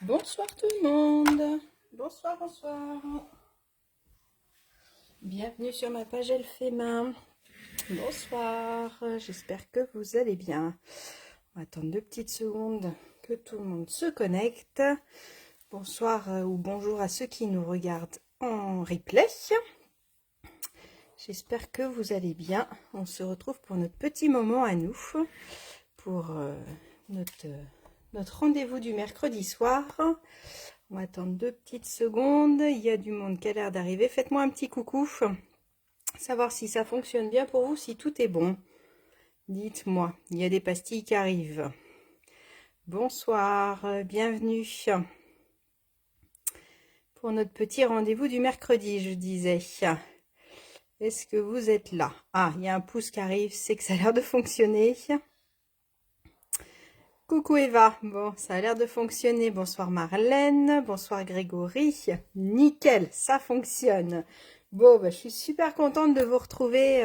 Bonsoir tout le monde. Bonsoir, bonsoir. Bienvenue sur ma page Elféma. Bonsoir, j'espère que vous allez bien. On va attendre 2 petites secondes que tout le monde se connecte. Bonsoir ou bonjour à ceux qui nous regardent en replay. J'espère que vous allez bien. On se retrouve pour notre petit moment à nous, pour notre rendez-vous du mercredi soir. On va attendre 2 petites secondes. Il y a du monde qui a l'air d'arriver. Faites-moi un petit coucou. Savoir si ça fonctionne bien pour vous, si tout est bon. Dites-moi, il y a des pastilles qui arrivent. Bonsoir, bienvenue pour notre petit rendez-vous du mercredi, je disais. Est-ce que vous êtes là? Ah, il y a un pouce qui arrive, c'est que ça a l'air de fonctionner. Coucou Eva, bon, ça a l'air de fonctionner. Bonsoir Marlène, bonsoir Grégory. Nickel, ça fonctionne. Bon, je suis super contente de vous retrouver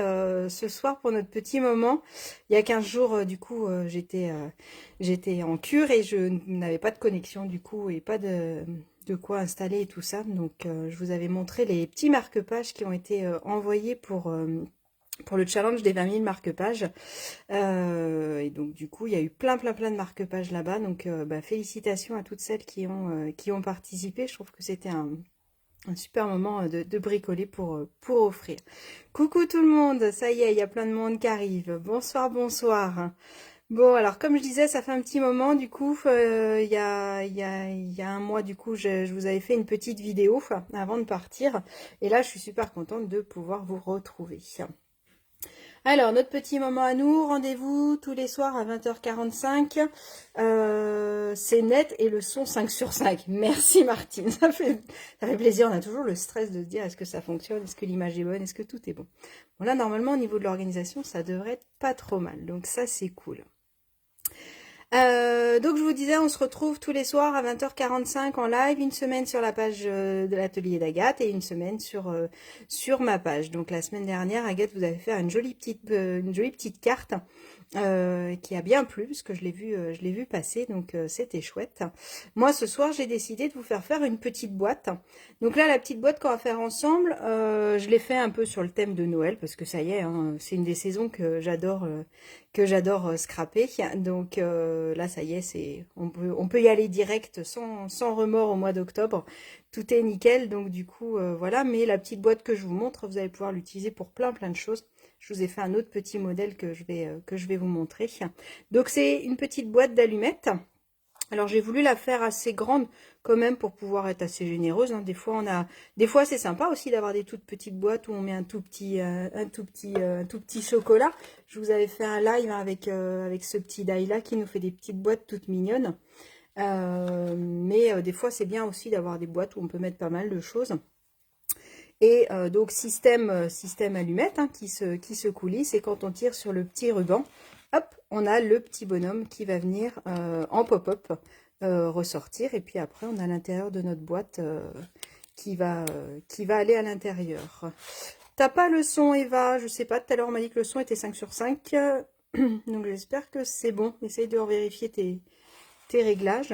ce soir pour notre petit moment. Il y a 15 jours, du coup, j'étais en cure et je n'avais pas de connexion, du coup, et pas de quoi installer et tout ça. Donc, je vous avais montré les petits marque-pages qui ont été envoyés pour le challenge des 20 000 marque-pages. Et donc, du coup, il y a eu plein de marque-pages là-bas. Donc, félicitations à toutes celles qui ont participé. Je trouve que c'était un super moment de bricoler pour offrir. Coucou tout le monde, ça y est, il y a plein de monde qui arrive. Bonsoir, bonsoir. Bon, alors comme je disais, ça fait un petit moment, du coup, il y a un mois, du coup, je vous avais fait une petite vidéo avant de partir. Et là, je suis super contente de pouvoir vous retrouver. Alors, notre petit moment à nous, rendez-vous tous les soirs à 20h45. C'est net et le son 5 sur 5. Merci Martine, ça fait plaisir. On a toujours le stress de se dire est-ce que ça fonctionne, est-ce que l'image est bonne, est-ce que tout est bon. Bon là, normalement, au niveau de l'organisation, ça devrait être pas trop mal. Donc ça, c'est cool. Donc je vous disais, on se retrouve tous les soirs à 20h45 en live, une semaine sur la page de l'atelier d'Agathe et une semaine sur ma page. Donc la semaine dernière, Agathe vous avez fait une jolie petite carte qui a bien plu parce que je l'ai vu passer, donc c'était chouette. Moi ce soir, j'ai décidé de vous faire une petite boîte. Donc là, la petite boîte qu'on va faire ensemble, je l'ai fait un peu sur le thème de Noël parce que ça y est, hein, c'est une des saisons que j'adore scraper. Donc là, ça y est, on peut y aller direct sans remords au mois d'octobre. Tout est nickel. Donc du coup, voilà. Mais la petite boîte que je vous montre, vous allez pouvoir l'utiliser pour plein de choses. Je vous ai fait un autre petit modèle que je vais vous montrer. Donc c'est une petite boîte d'allumettes. Alors j'ai voulu la faire assez grande quand même pour pouvoir être assez généreuse. Hein. Des fois c'est sympa aussi d'avoir des toutes petites boîtes où on met un tout petit chocolat. Je vous avais fait un live avec ce petit die là qui nous fait des petites boîtes toutes mignonnes. Mais des fois c'est bien aussi d'avoir des boîtes où on peut mettre pas mal de choses. Et donc système allumette hein, qui se coulisse, et quand on tire sur le petit ruban, hop, on a le petit bonhomme qui va venir en pop-up ressortir, et puis après on a l'intérieur de notre boîte qui va aller à l'intérieur. T'as pas le son Eva, je sais pas, tout à l'heure on m'a dit que le son était 5 sur 5, donc j'espère que c'est bon. Essaye de vérifier tes réglages.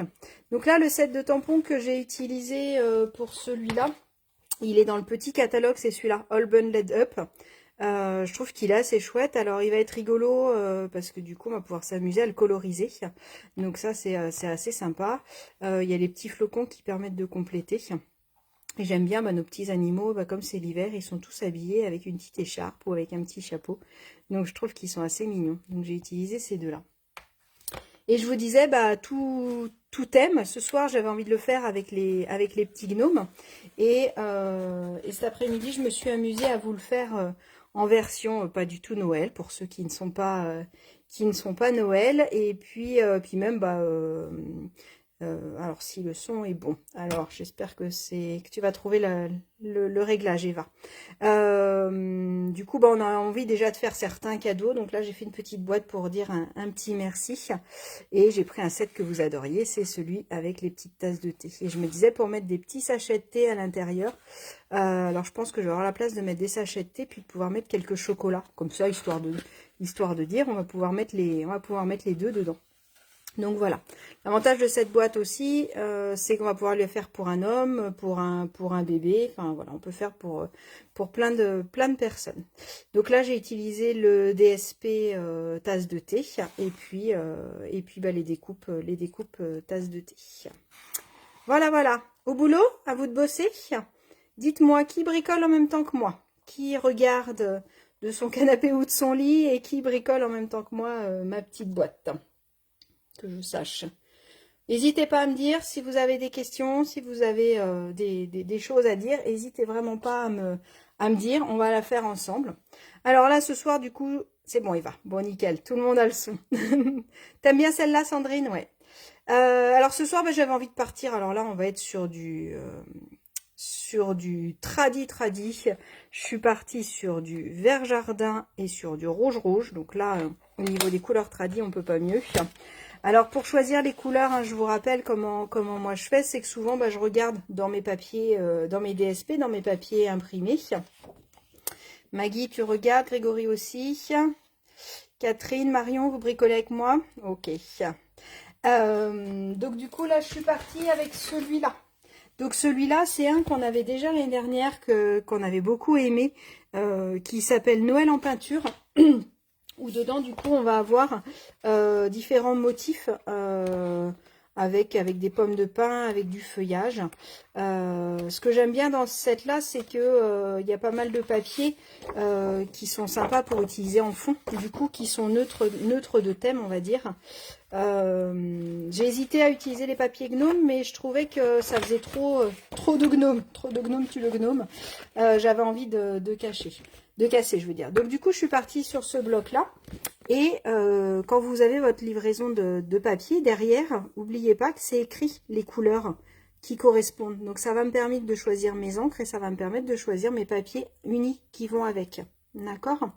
Donc là le set de tampons que j'ai utilisé pour celui-là, il est dans le petit catalogue, c'est celui-là, All Bundled Up. Je trouve qu'il est assez chouette. Alors, il va être rigolo parce que du coup, on va pouvoir s'amuser à le coloriser. Donc ça, c'est assez sympa. Il y a les petits flocons qui permettent de compléter. Et j'aime bien nos petits animaux, comme c'est l'hiver, ils sont tous habillés avec une petite écharpe ou avec un petit chapeau. Donc, je trouve qu'ils sont assez mignons. Donc, j'ai utilisé ces deux-là. Et je vous disais, tout thème. Ce soir, j'avais envie de le faire avec les petits gnomes. Et cet après-midi, je me suis amusée à vous le faire en version pas du tout Noël, pour ceux qui ne sont pas Noël. Et puis même, alors si le son est bon, alors j'espère que tu vas trouver le réglage Eva. Du coup on a envie déjà de faire certains cadeaux, donc là j'ai fait une petite boîte pour dire un petit merci, et j'ai pris un set que vous adoriez, c'est celui avec les petites tasses de thé. Et je me disais, pour mettre des petits sachets de thé à l'intérieur, alors je pense que je vais avoir la place de mettre des sachets de thé, puis de pouvoir mettre quelques chocolats comme ça, histoire de dire, on va pouvoir mettre les deux dedans. Donc voilà. L'avantage de cette boîte aussi, c'est qu'on va pouvoir le faire pour un homme, pour un bébé. Enfin voilà, on peut faire pour plein de personnes. Donc là, j'ai utilisé le DSP tasse de thé et puis bah, les découpes tasses de thé. Voilà, voilà. Au boulot, à vous de bosser. Dites-moi qui bricole en même temps que moi, qui regarde de son canapé ou de son lit et qui bricole en même temps que moi ma petite boîte. Que je sache. N'hésitez pas à me dire si vous avez des questions, si vous avez des choses à dire. N'hésitez vraiment pas à me dire. On va la faire ensemble. Alors là, ce soir, du coup, c'est bon, il va. Bon, nickel. Tout le monde a le son. T'aimes bien celle-là, Sandrine? Ouais. Alors ce soir, bah, j'avais envie de partir. Alors là, on va être sur du tradi. Je suis partie sur du vert jardin et sur du rouge. Donc là, au niveau des couleurs tradi, on peut pas mieux. Alors pour choisir les couleurs, hein, je vous rappelle comment moi je fais, c'est que souvent bah, je regarde dans mes papiers, dans mes DSP, dans mes papiers imprimés. Maggie, tu regardes, Grégory aussi. Catherine, Marion, vous bricolez avec moi? Ok. Donc du coup là je suis partie avec celui-là. Donc celui-là c'est un qu'on avait déjà l'année dernière, qu'on avait beaucoup aimé, qui s'appelle Noël en peinture. Où dedans du coup on va avoir différents motifs avec des pommes de pin, avec du feuillage. Ce que j'aime bien dans ce set là, c'est que il y a pas mal de papiers qui sont sympas pour utiliser en fond, du coup qui sont neutres de thème, on va dire. J'ai hésité à utiliser les papiers gnome, mais je trouvais que ça faisait trop de gnome, tue le gnome. J'avais envie de casser, je veux dire. Donc du coup, je suis partie sur ce bloc-là. Et quand vous avez votre livraison de papier, derrière, n'oubliez pas que c'est écrit les couleurs qui correspondent. Donc ça va me permettre de choisir mes encres et ça va me permettre de choisir mes papiers unis qui vont avec. D'accord ?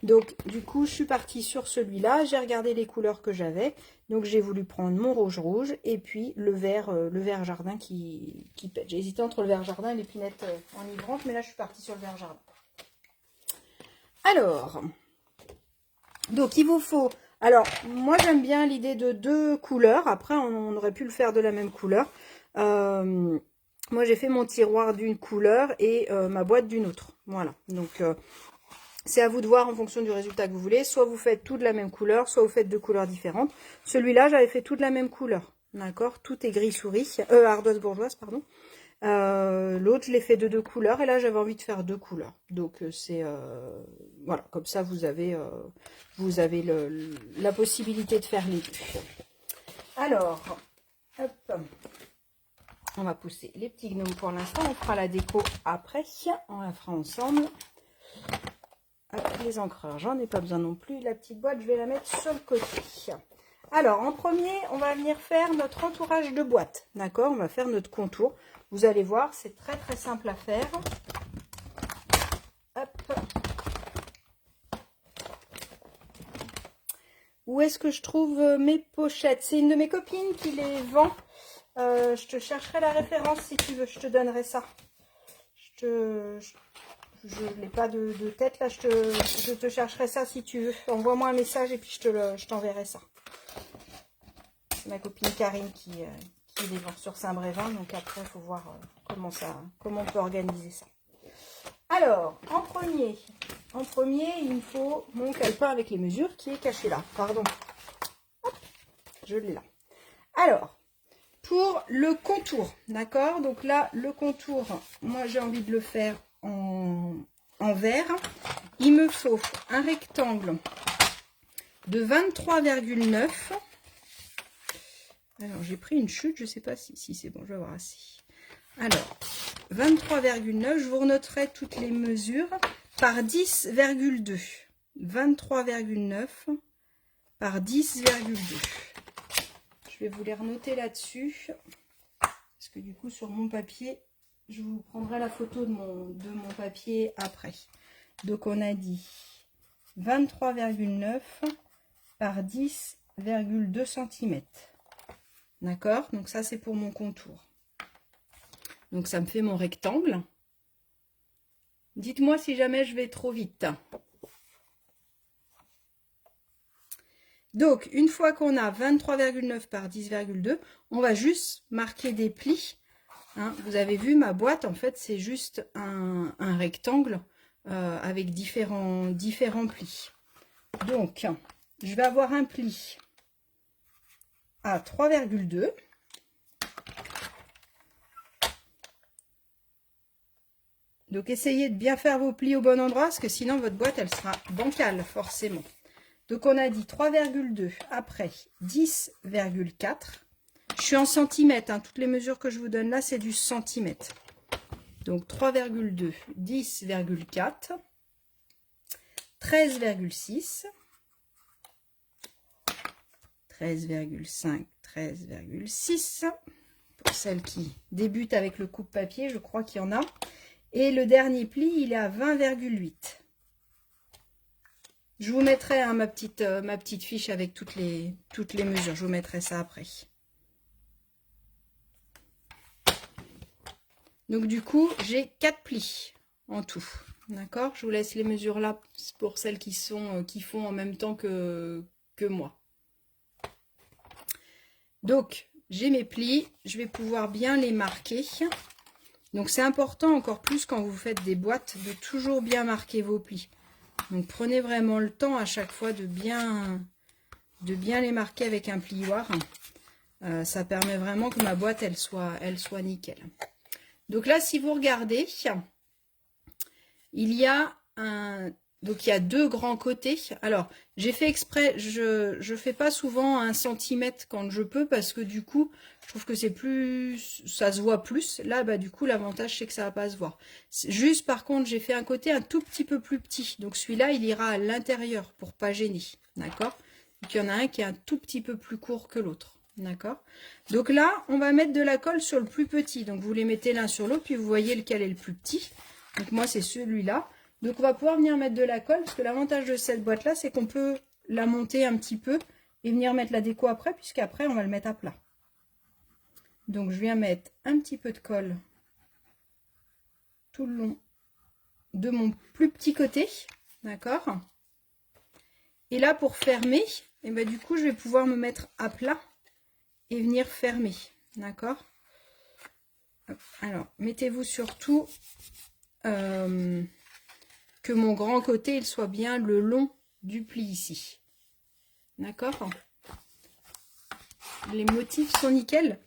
Donc du coup, je suis partie sur celui-là. J'ai regardé les couleurs que j'avais. Donc j'ai voulu prendre mon rouge et puis le vert jardin qui pète. J'ai hésité entre le vert jardin et l'épinette enivrante, mais là je suis partie sur le vert jardin. Alors, donc il vous faut, alors moi j'aime bien l'idée de 2 couleurs, après on aurait pu le faire de la même couleur. Moi j'ai fait mon tiroir d'une couleur et ma boîte d'une autre, voilà. Donc c'est à vous de voir en fonction du résultat que vous voulez, soit vous faites tout de la même couleur, soit vous faites 2 couleurs différentes. Celui-là j'avais fait tout de la même couleur, d'accord, tout est gris souris, ardoise bourgeoise pardon. L'autre je l'ai fait de 2 couleurs et là j'avais envie de faire 2 couleurs, donc c'est voilà, comme ça vous avez la possibilité de faire les deux. Alors hop, on va pousser les petits gnomes pour l'instant, on fera la déco après, on la fera ensemble. Hop, les encreurs j'en ai pas besoin non plus, la petite boîte je vais la mettre sur le côté. Alors en premier on va venir faire notre entourage de boîte, d'accord, on va faire notre contour. Vous allez voir, c'est très simple à faire. Hop. Où est-ce que je trouve mes pochettes? C'est une de mes copines qui les vend. Je te chercherai la référence si tu veux, je te donnerai ça. Je n'ai pas de tête là, je te chercherai ça si tu veux. Envoie-moi un message et puis je t'enverrai ça. C'est ma copine Karine qui les vend sur Saint-Brévin, donc après il faut voir comment on peut organiser ça. Alors, en premier, il me faut mon calepin avec les mesures qui est caché là. Pardon. Hop, je l'ai là. Alors, pour le contour, d'accord? Donc là, le contour, moi j'ai envie de le faire en vert. Il me faut un rectangle de 23,9. Alors, j'ai pris une chute, je ne sais pas si c'est bon, je vais voir si. Alors, 23,9, je vous renoterai toutes les mesures par 10,2. 23,9 par 10,2. Je vais vous les renoter là-dessus. Parce que du coup, sur mon papier, je vous prendrai la photo de mon papier après. Donc, on a dit 23,9 par 10,2 cm. D'accord? Donc ça, c'est pour mon contour. Donc ça me fait mon rectangle. Dites-moi si jamais je vais trop vite. Donc, une fois qu'on a 23,9 par 10,2, on va juste marquer des plis. Hein. Vous avez vu, ma boîte, en fait, c'est juste un rectangle avec différents plis. Donc, je vais avoir un pli à 3,2. Donc, essayez de bien faire vos plis au bon endroit, parce que sinon, votre boîte, elle sera bancale, forcément. Donc, on a dit 3,2, après 10,4. Je suis en centimètres, hein. Toutes les mesures que je vous donne là, c'est du centimètre. Donc, 3,2, 10,4, 13,6, 13,5, 13,6. Pour celles qui débutent avec le coupe-papier, je crois qu'il y en a. Et le dernier pli, il est à 20,8. Je vous mettrai hein, ma petite fiche avec toutes les mesures. Je vous mettrai ça après. Donc du coup, j'ai 4 plis en tout. D'accord? Je vous laisse les mesures là pour celles qui font en même temps que moi. Donc, j'ai mes plis. Je vais pouvoir bien les marquer. Donc c'est important encore plus quand vous faites des boîtes de toujours bien marquer vos plis. Donc prenez vraiment le temps à chaque fois de bien les marquer avec un plioir. Ça permet vraiment que ma boîte elle soit nickel. Donc là si vous regardez, il y a deux grands côtés. Alors j'ai fait exprès, je fais pas souvent 1 centimètre quand je peux parce que du coup je trouve que c'est plus, ça se voit plus. Là bah du coup l'avantage c'est que ça va pas se voir. Juste par contre j'ai fait un côté un tout petit peu plus petit. Donc celui-là il ira à l'intérieur pour pas gêner. D'accord? Donc il y en a un qui est un tout petit peu plus court que l'autre. D'accord? Donc là on va mettre de la colle sur le plus petit. Donc vous les mettez l'un sur l'autre puis vous voyez lequel est le plus petit. Donc moi c'est celui-là. Donc on va pouvoir venir mettre de la colle, parce que l'avantage de cette boîte-là, c'est qu'on peut la monter un petit peu et venir mettre la déco après, puisqu'après on va le mettre à plat. Donc je viens mettre un petit peu de colle tout le long de mon plus petit côté, d'accord? Et là pour fermer, et ben, du coup je vais pouvoir me mettre à plat et venir fermer, d'accord? Alors mettez-vous surtout... que mon grand côté il soit bien le long du pli ici, d'accord? Les motifs sont nickel.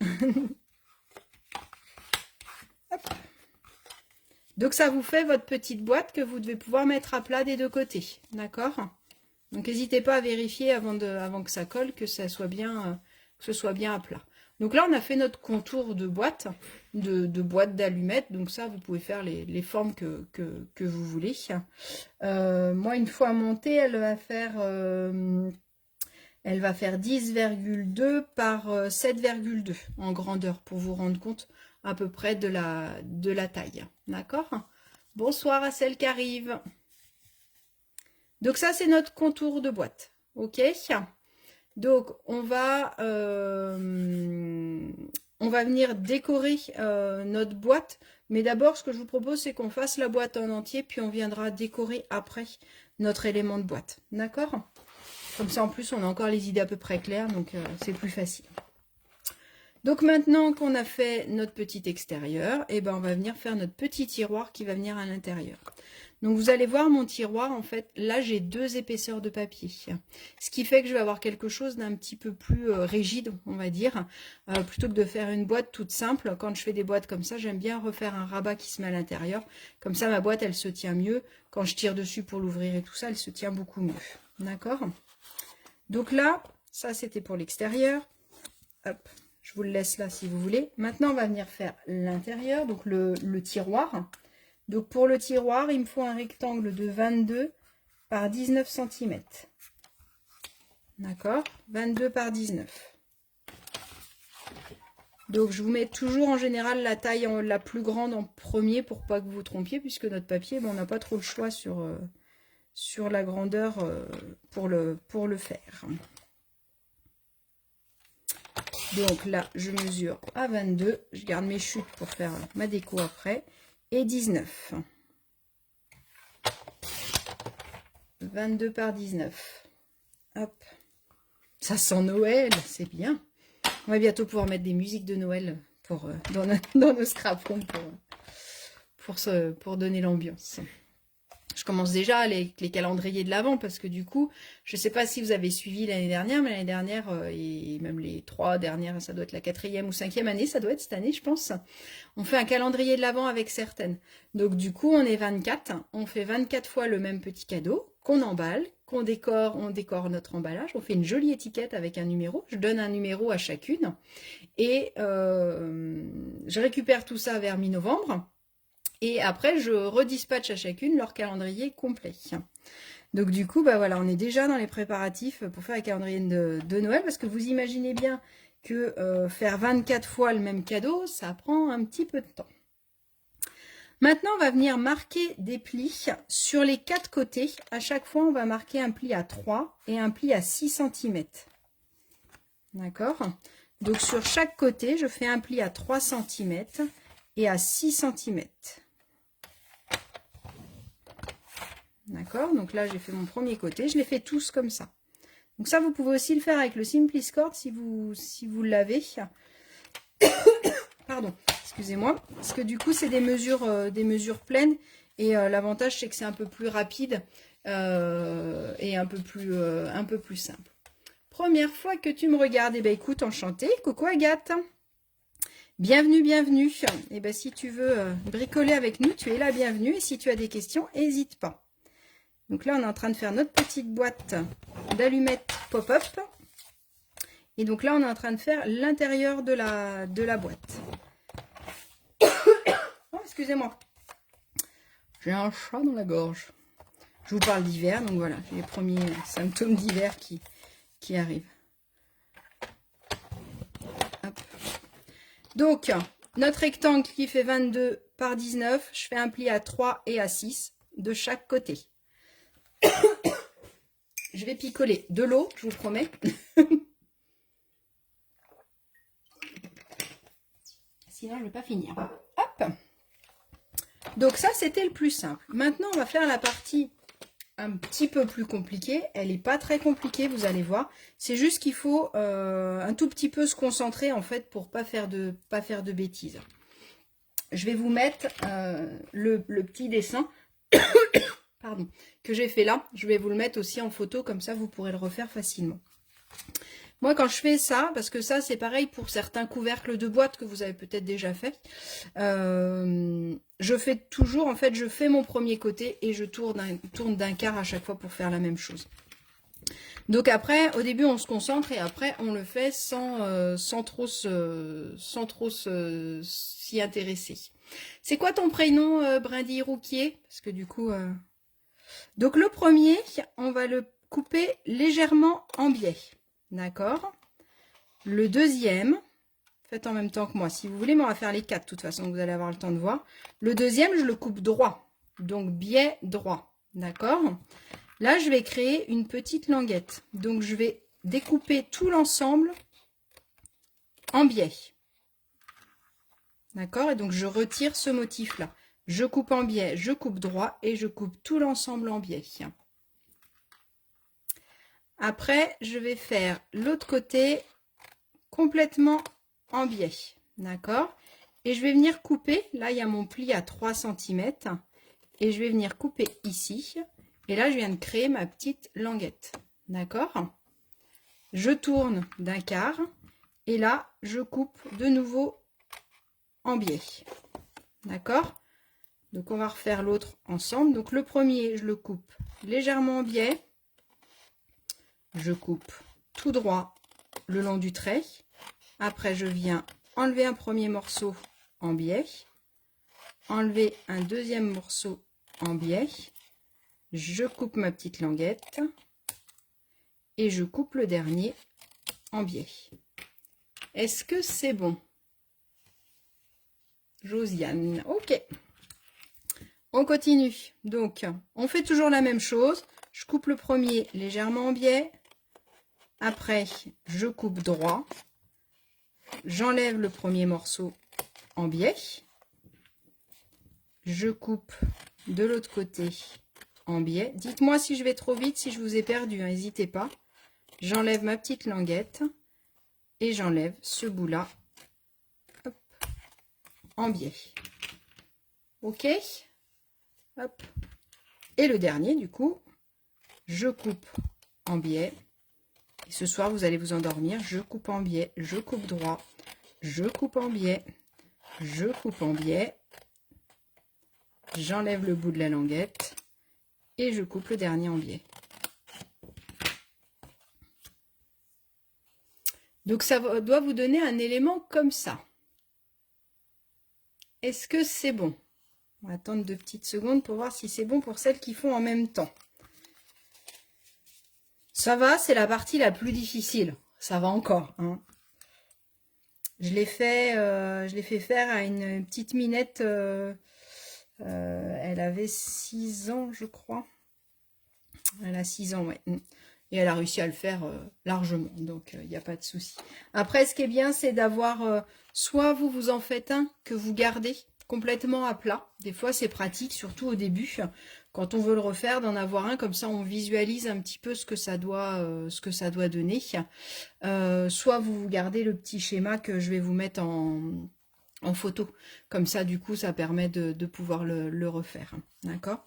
Donc ça vous fait votre petite boîte que vous devez pouvoir mettre à plat des deux côtés, d'accord? Donc n'hésitez pas à vérifier avant que ça colle que ça soit bien que ce soit bien à plat. Donc là on a fait notre contour de boîte boîte d'allumettes. Donc ça vous pouvez faire les formes que vous voulez. Moi une fois montée elle va faire 10,2 par 7,2 en grandeur pour vous rendre compte à peu près de la taille. D'accord? Bonsoir à celle qui arrive. Donc ça c'est notre contour de boîte. Ok? Donc on va venir décorer notre boîte. Mais d'abord ce que je vous propose c'est qu'on fasse la boîte en entier. Puis on viendra décorer après notre élément de boîte. D'accord? Comme ça, en plus, on a encore les idées à peu près claires, donc c'est plus facile. Donc maintenant qu'on a fait notre petit extérieur, et ben on va venir faire notre petit tiroir qui va venir à l'intérieur. Donc vous allez voir mon tiroir, en fait, là j'ai 2 épaisseurs de papier. Ce qui fait que je vais avoir quelque chose d'un petit peu plus rigide, on va dire. Plutôt que de faire une boîte toute simple, quand je fais des boîtes comme ça, j'aime bien refaire un rabat qui se met à l'intérieur. Comme ça, ma boîte, elle se tient mieux. Quand je tire dessus pour l'ouvrir et tout ça, elle se tient beaucoup mieux. D'accord ? Donc là, ça c'était pour l'extérieur. Hop, je vous le laisse là si vous voulez. Maintenant, on va venir faire l'intérieur, donc le tiroir. Donc pour le tiroir, il me faut un rectangle de 22 par 19 cm. D'accord? 22 par 19. Donc je vous mets toujours en général la taille la plus grande en premier pour pas que vous vous trompiez, puisque notre papier, on n'a pas trop le choix sur la grandeur pour le faire. Donc là, je mesure à 22. Je garde mes chutes pour faire ma déco après. Et 19. 22 par 19. Hop. Ça sent Noël, c'est bien. On va bientôt pouvoir mettre des musiques de Noël pour, dans nos scrap rooms pour donner l'ambiance. Je commence déjà avec les calendriers de l'Avent parce que du coup, je ne sais pas si vous avez suivi l'année dernière, mais l'année dernière, et même les 3 dernières, ça doit être la 4e ou 5e année, ça doit être cette année, je pense. On fait un calendrier de l'Avent avec certaines. Donc du coup, on est 24, on fait 24 fois le même petit cadeau qu'on emballe, qu'on décore, on décore notre emballage, on fait une jolie étiquette avec un numéro, je donne un numéro à chacune et je récupère tout ça vers mi-novembre. Et après, je redispatche à chacune leur calendrier complet. Donc du coup, bah voilà, on est déjà dans les préparatifs pour faire un calendrier de Noël. Parce que vous imaginez bien que faire 24 fois le même cadeau, ça prend un petit peu de temps. Maintenant, on va venir marquer des plis sur les 4 côtés. À chaque fois, on va marquer un pli à 3 et un pli à 6 cm. D'accord? Donc sur chaque côté, je fais un pli à 3 cm et à 6 cm. D'accord, donc là j'ai fait mon premier côté, je les fais tous comme ça. Donc ça vous pouvez aussi le faire avec le Simpliscord si vous l'avez. Pardon, excusez-moi, parce que du coup c'est des mesures pleines et l'avantage c'est que c'est un peu plus rapide et un peu plus simple. Première fois que tu me regardes, et ben écoute, enchantée, coucou Agathe. Bienvenue, bienvenue. Et ben si tu veux bricoler avec nous, tu es la bienvenue et si tu as des questions, n'hésite pas. Donc là, on est en train de faire notre petite boîte d'allumettes pop-up. Et donc là, on est en train de faire l'intérieur de la boîte. Oh, excusez-moi. J'ai un chat dans la gorge. Je vous parle d'hiver, donc voilà, j'ai les premiers symptômes d'hiver qui arrivent. Hop. Donc, notre rectangle qui fait 22 par 19, je fais un pli à 3 et à 6 de chaque côté. Je vais picoler de l'eau, je vous promets. Sinon, je ne vais pas finir. Hop. Donc ça, c'était le plus simple. Maintenant, on va faire la partie un petit peu plus compliquée. Elle n'est pas très compliquée, vous allez voir. C'est juste qu'il faut un tout petit peu se concentrer, en fait, pour pas faire de bêtises. Je vais vous mettre le petit dessin pardon, que j'ai fait là. Je vais vous le mettre aussi en photo, comme ça, vous pourrez le refaire facilement. Moi, quand je fais ça, parce que ça, c'est pareil pour certains couvercles de boîte que vous avez peut-être déjà fait, je fais toujours, en fait, je fais mon premier côté et je tourne d'un quart à chaque fois pour faire la même chose. Donc après, au début, on se concentre et après, on le fait sans trop s'y intéresser. C'est quoi ton prénom, Brindille Rouquier? Parce que du coup... Donc le premier, on va le couper légèrement en biais. D'accord. Le deuxième, faites en même temps que moi. Si vous voulez, mais on va faire les 4 de toute façon, vous allez avoir le temps de voir. Le deuxième, je le coupe droit. Donc biais droit. D'accord. Là, je vais créer une petite languette. Donc je vais découper tout l'ensemble en biais. D'accord. Et donc je retire ce motif-là. Je coupe en biais, je coupe droit et je coupe tout l'ensemble en biais. Après, je vais faire l'autre côté complètement en biais. D'accord? Et je vais venir couper. Là, il y a mon pli à 3 cm. Et je vais venir couper ici. Et là, je viens de créer ma petite languette. D'accord? Je tourne d'un quart. Et là, je coupe de nouveau en biais. D'accord? Donc, on va refaire l'autre ensemble. Donc, le premier, je le coupe légèrement en biais. Je coupe tout droit le long du trait. Après, je viens enlever un premier morceau en biais. Enlever un deuxième morceau en biais. Je coupe ma petite languette. Et je coupe le dernier en biais. Est-ce que c'est bon? Josiane, ok. On continue. Donc, on fait toujours la même chose. Je coupe le premier légèrement en biais. Après, je coupe droit. J'enlève le premier morceau en biais. Je coupe de l'autre côté en biais. Dites-moi si je vais trop vite, si je vous ai perdu, n'hésitez pas. j'enlève ma petite languette et j'enlève ce bout-là en biais. Ok, hop. Et le dernier, du coup, je coupe en biais. Et ce soir, vous allez vous endormir. Je coupe en biais, je coupe droit, je coupe en biais, je coupe en biais. J'enlève le bout de la languette et je coupe le dernier en biais. Donc ça doit vous donner un élément comme ça. Est-ce que c'est bon? On va attendre 2 petites secondes pour voir si c'est bon pour celles qui font en même temps. Ça va, c'est la partie la plus difficile. Ça va encore, hein. Je l'ai fait faire à une petite minette. Elle avait 6 ans, je crois. Elle a 6 ans, ouais. Et elle a réussi à le faire largement, donc il n'y a pas de souci. Après, ce qui est bien, c'est d'avoir, soit vous en faites un que vous gardez complètement à plat. Des fois, c'est pratique, surtout au début, quand on veut le refaire, d'en avoir un, comme ça on visualise un petit peu ce que ça doit donner. Soit vous gardez le petit schéma que je vais vous mettre en photo. Comme ça, du coup, ça permet de pouvoir le refaire. D'accord ?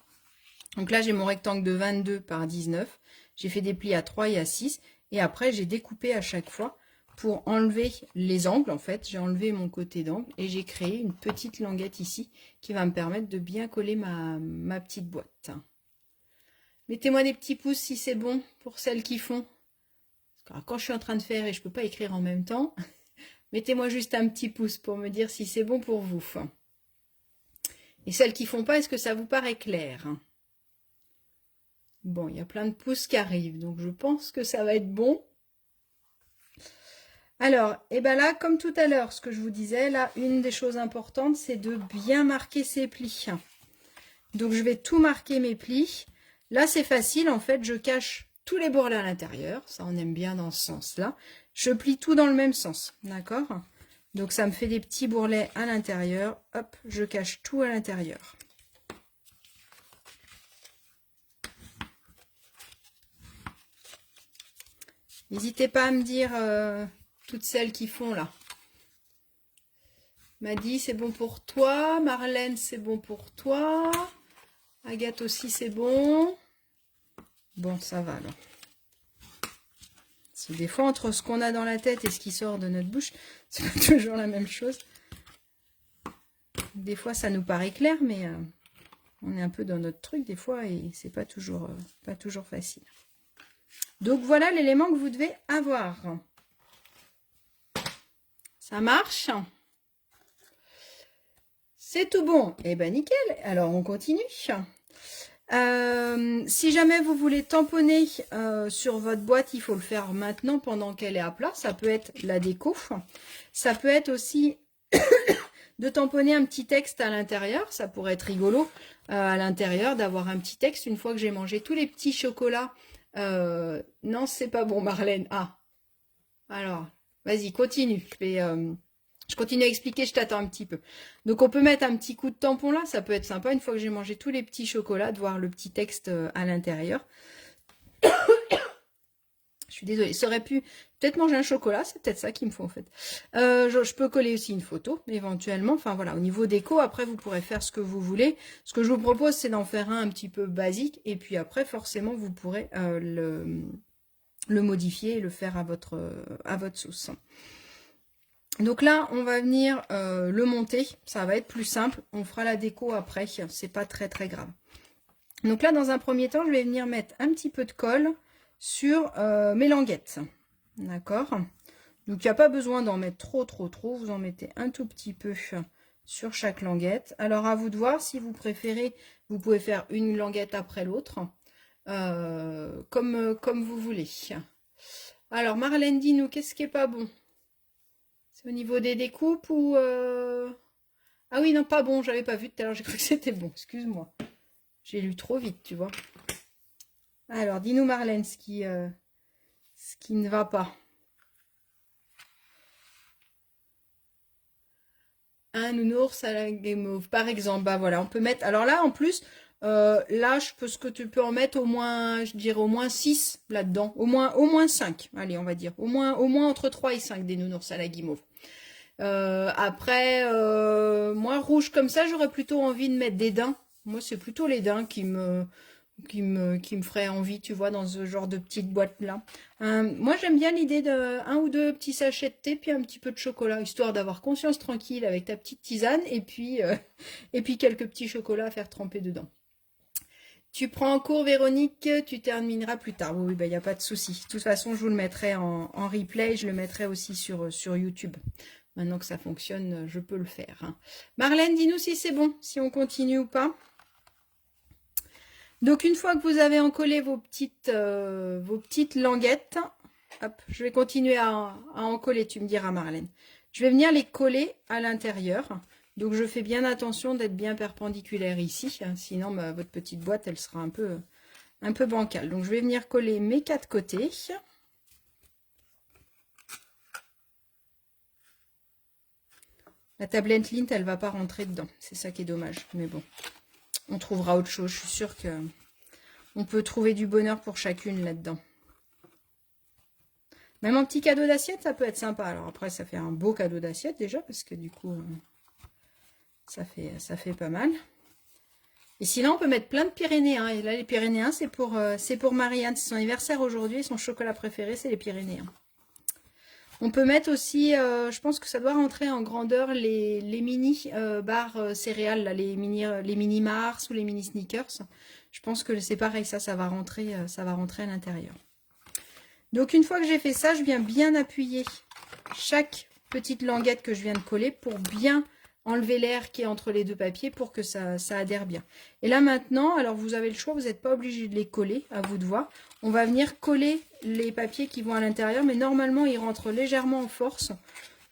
Donc là, j'ai mon rectangle de 22 par 19. J'ai fait des plis à 3 et à 6. Et après, j'ai découpé à chaque fois pour enlever les angles. En fait, j'ai enlevé mon côté d'angle et j'ai créé une petite languette ici qui va me permettre de bien coller ma petite boîte. Mettez-moi des petits pouces si c'est bon pour celles qui font. Parce que quand je suis en train de faire et je ne peux pas écrire en même temps, mettez-moi juste un petit pouce pour me dire si c'est bon pour vous. Et celles qui font pas, est-ce que ça vous paraît clair ? Bon, il y a plein de pouces qui arrivent, donc je pense que ça va être bon. Alors, et ben là, comme tout à l'heure, ce que je vous disais, là, une des choses importantes, c'est de bien marquer ses plis. Donc, je vais tout marquer mes plis. Là, c'est facile, en fait, je cache tous les bourrelets à l'intérieur. Ça, on aime bien dans ce sens-là. Je plie tout dans le même sens, d'accord ? Donc, ça me fait des petits bourrelets à l'intérieur. Hop, je cache tout à l'intérieur. N'hésitez pas à me dire toutes celles qui font là. Maddy, c'est bon pour toi. Marlène, c'est bon pour toi. Agathe aussi, c'est bon. Bon, ça va alors. C'est des fois, entre ce qu'on a dans la tête et ce qui sort de notre bouche, c'est pas toujours la même chose. Des fois, ça nous paraît clair, mais on est un peu dans notre truc des fois et c'est pas toujours facile. Donc, voilà l'élément que vous devez avoir. Ça marche ? C'est tout bon. Eh ben, nickel. Alors, on continue. Si jamais vous voulez tamponner sur votre boîte, il faut le faire maintenant pendant qu'elle est à plat. Ça peut être la déco. Ça peut être aussi de tamponner un petit texte à l'intérieur. Ça pourrait être rigolo à l'intérieur d'avoir un petit texte une fois que j'ai mangé tous les petits chocolats. Non, c'est pas bon, Marlène. Ah, alors, vas-y, continue. Je continue à expliquer, je t'attends un petit peu. Donc, on peut mettre un petit coup de tampon là, ça peut être sympa. Une fois que j'ai mangé tous les petits chocolats, de voir le petit texte à l'intérieur. Je suis désolée, ça aurait pu peut-être manger un chocolat, c'est peut-être ça qu'il me faut en fait. Je peux coller aussi une photo, éventuellement. Enfin voilà, au niveau déco, après vous pourrez faire ce que vous voulez. Ce que je vous propose, c'est d'en faire un petit peu basique. Et puis après, forcément, vous pourrez le modifier et le faire à votre sauce. Donc là, on va venir le monter. Ça va être plus simple. On fera la déco après. C'est pas très très grave. Donc là, dans un premier temps, je vais venir mettre un petit peu de colle sur mes languettes. D'accord ? Donc, il n'y a pas besoin d'en mettre trop. Vous en mettez un tout petit peu sur chaque languette. Alors, à vous de voir si vous préférez. Vous pouvez faire une languette après l'autre. Comme vous voulez. Alors, Marlène, dis-nous, qu'est-ce qui est pas bon ? C'est au niveau des découpes ou... Ah oui, non, pas bon, j'avais pas vu tout à l'heure, j'ai cru que c'était bon, excuse-moi. J'ai lu trop vite, tu vois. Alors, dis-nous Marlène, ce qui ne va pas. Un nounours à la guimauve, par exemple. Bah voilà, on peut mettre... Alors là, en plus, Là, je pense que tu peux en mettre au moins, je dirais au moins 6 là-dedans. Au moins 5. Allez, on va dire. Au moins entre 3 et 5 des nounours à la guimauve. Après, moi, rouge comme ça, j'aurais plutôt envie de mettre des daims. Moi, c'est plutôt les daims qui me ferait envie, tu vois, dans ce genre de petite boîte-là. Moi, j'aime bien l'idée de un ou deux petits sachets de thé, puis un petit peu de chocolat, histoire d'avoir conscience tranquille avec ta petite tisane, et puis quelques petits chocolats à faire tremper dedans. Tu prends en cours, Véronique, tu termineras plus tard. Oui, il n'y a pas de souci. De toute façon, je vous le mettrai en replay, je le mettrai aussi sur YouTube. Maintenant que ça fonctionne, je peux le faire. Hein. Marlène, dis-nous si c'est bon, si on continue ou pas. Donc une fois que vous avez encollé vos petites languettes, hop, je vais continuer à encoller, tu me diras Marlène. Je vais venir les coller à l'intérieur. Donc je fais bien attention d'être bien perpendiculaire ici, hein, sinon votre petite boîte elle sera un peu bancale. Donc je vais venir coller mes 4 côtés. La tablette lint elle va pas rentrer dedans, c'est ça qui est dommage, mais bon. On trouvera autre chose, je suis sûre que on peut trouver du bonheur pour chacune là-dedans. Même un petit cadeau d'assiette, ça peut être sympa. Alors après, ça fait un beau cadeau d'assiette déjà, parce que du coup, ça fait pas mal. Et sinon, on peut mettre plein de Pyrénéens. Et là, les Pyrénéens, c'est pour Marianne. C'est son anniversaire aujourd'hui. Son chocolat préféré, c'est les Pyrénéens. On peut mettre aussi, je pense que ça doit rentrer en grandeur, les mini barres céréales, là, les mini Mars ou les mini Snickers. Je pense que c'est pareil, ça va rentrer à l'intérieur. Donc une fois que j'ai fait ça, je viens bien appuyer chaque petite languette que je viens de coller pour bien enlever l'air qui est entre les deux papiers pour que ça adhère bien. Et là maintenant, alors vous avez le choix, vous n'êtes pas obligé de les coller, à vous de voir. On va venir coller les papiers qui vont à l'intérieur, mais normalement ils rentrent légèrement en force.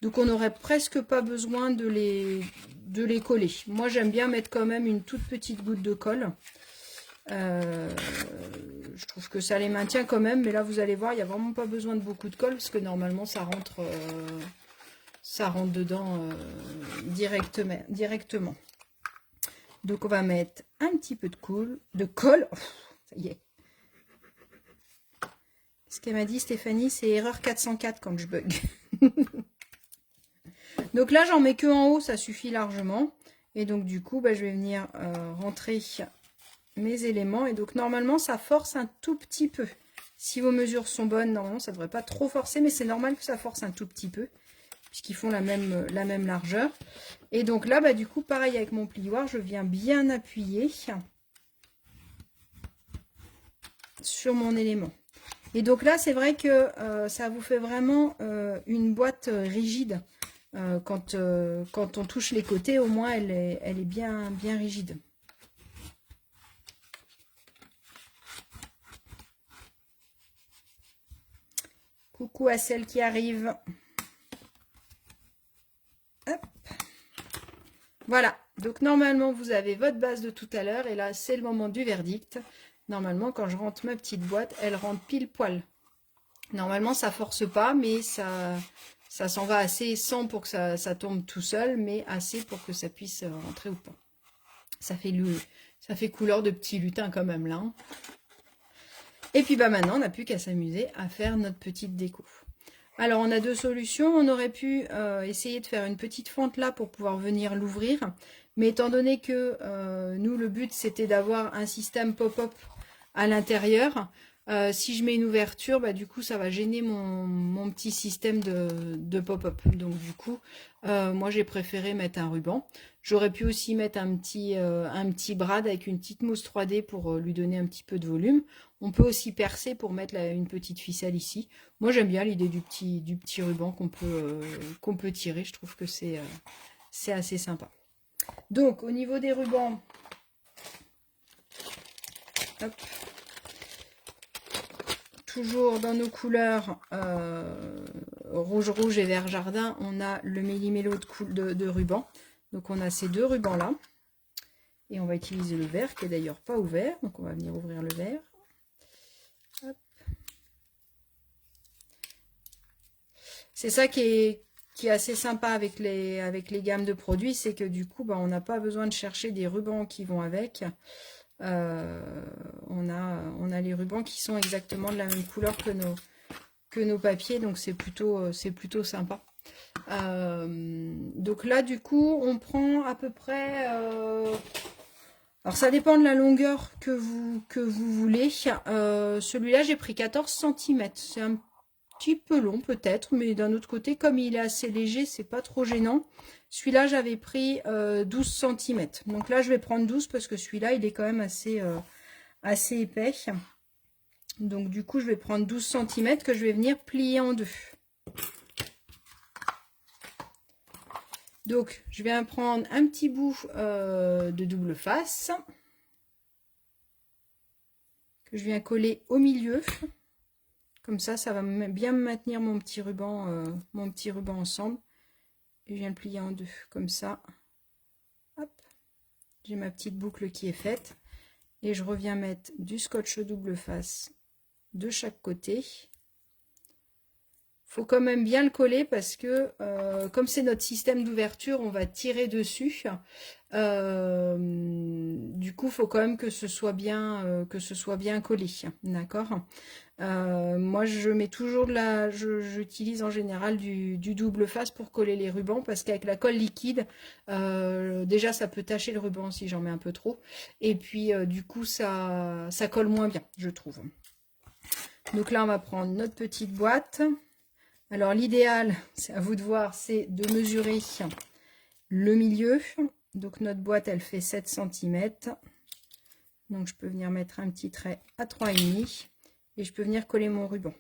Donc on n'aurait presque pas besoin de les coller. Moi j'aime bien mettre quand même une toute petite goutte de colle. Je trouve que ça les maintient quand même, mais là vous allez voir, il n'y a vraiment pas besoin de beaucoup de colle parce que normalement ça rentre dedans directement. Donc on va mettre un petit peu de colle. Oh, ça y est. Ce qu'elle m'a dit Stéphanie, c'est erreur 404 quand je bug. Donc là j'en mets que en haut, ça suffit largement. Et donc du coup, je vais venir rentrer mes éléments. Et donc normalement, ça force un tout petit peu. Si vos mesures sont bonnes, normalement, ça ne devrait pas trop forcer, mais c'est normal que ça force un tout petit peu, puisqu'ils font la même largeur. Et donc là, du coup, pareil avec mon plioir, je viens bien appuyer sur mon élément. Et donc là, c'est vrai que ça vous fait vraiment une boîte rigide. Quand on touche les côtés, au moins, elle est bien rigide. Coucou à celle qui arrive. Hop. Voilà. Donc normalement, vous avez votre base de tout à l'heure. Et là, c'est le moment du verdict. Normalement, quand je rentre ma petite boîte, elle rentre pile poil. Normalement, ça force pas, mais ça s'en va assez sans pour que ça tombe tout seul, mais assez pour que ça puisse rentrer ou pas. Ça fait couleur de petit lutin quand même là. Hein. Et puis maintenant, on n'a plus qu'à s'amuser à faire notre petite déco. Alors, on a deux solutions. On aurait pu essayer de faire une petite fente là pour pouvoir venir l'ouvrir. Mais étant donné que nous, le but, c'était d'avoir un système pop-up à l'intérieur, si je mets une ouverture, du coup, ça va gêner mon petit système de pop-up. Donc, du coup, moi, j'ai préféré mettre un ruban. J'aurais pu aussi mettre un petit brad avec une petite mousse 3D pour lui donner un petit peu de volume. On peut aussi percer pour mettre une petite ficelle ici. Moi, j'aime bien l'idée du petit ruban qu'on peut tirer. Je trouve que c'est assez sympa. Donc, au niveau des rubans, hop, toujours dans nos couleurs rouge et vert jardin, on a le méli-mélo de ruban. Donc, on a ces deux rubans-là. Et on va utiliser le vert, qui est d'ailleurs pas ouvert. Donc, on va venir ouvrir le vert. C'est ça qui est assez sympa avec les gammes de produits, c'est que du coup, on n'a pas besoin de chercher des rubans qui vont avec. On a les rubans qui sont exactement de la même couleur que nos papiers, donc c'est plutôt sympa. Donc là, du coup, on prend à peu près... alors, ça dépend de la longueur que vous voulez. Celui-là, j'ai pris 14 cm. C'est un petit peu long peut-être, mais d'un autre côté, comme il est assez léger, c'est pas trop gênant. Celui-là, j'avais pris 12 cm. Donc là, je vais prendre 12 parce que celui-là, il est quand même assez épais. Donc du coup, je vais prendre 12 cm que je vais venir plier en deux. Donc, je vais prendre un petit bout de double face que je viens coller au milieu. Comme ça va bien maintenir mon petit ruban ensemble. Et je viens le plier en deux, comme ça. Hop, j'ai ma petite boucle qui est faite. Et je reviens mettre du scotch double face de chaque côté. Faut quand même bien le coller parce que comme c'est notre système d'ouverture, on va tirer dessus. Du coup, faut quand même que ce soit bien collé, d'accord. Moi, je mets toujours j'utilise en général du double face pour coller les rubans parce qu'avec la colle liquide, déjà ça peut tacher le ruban si j'en mets un peu trop, et puis du coup ça colle moins bien, je trouve. Donc là, on va prendre notre petite boîte. Alors l'idéal, c'est à vous de voir, c'est de mesurer le milieu. Donc notre boîte, elle fait 7 cm. Donc je peux venir mettre un petit trait à 3,5 et je peux venir coller mon ruban.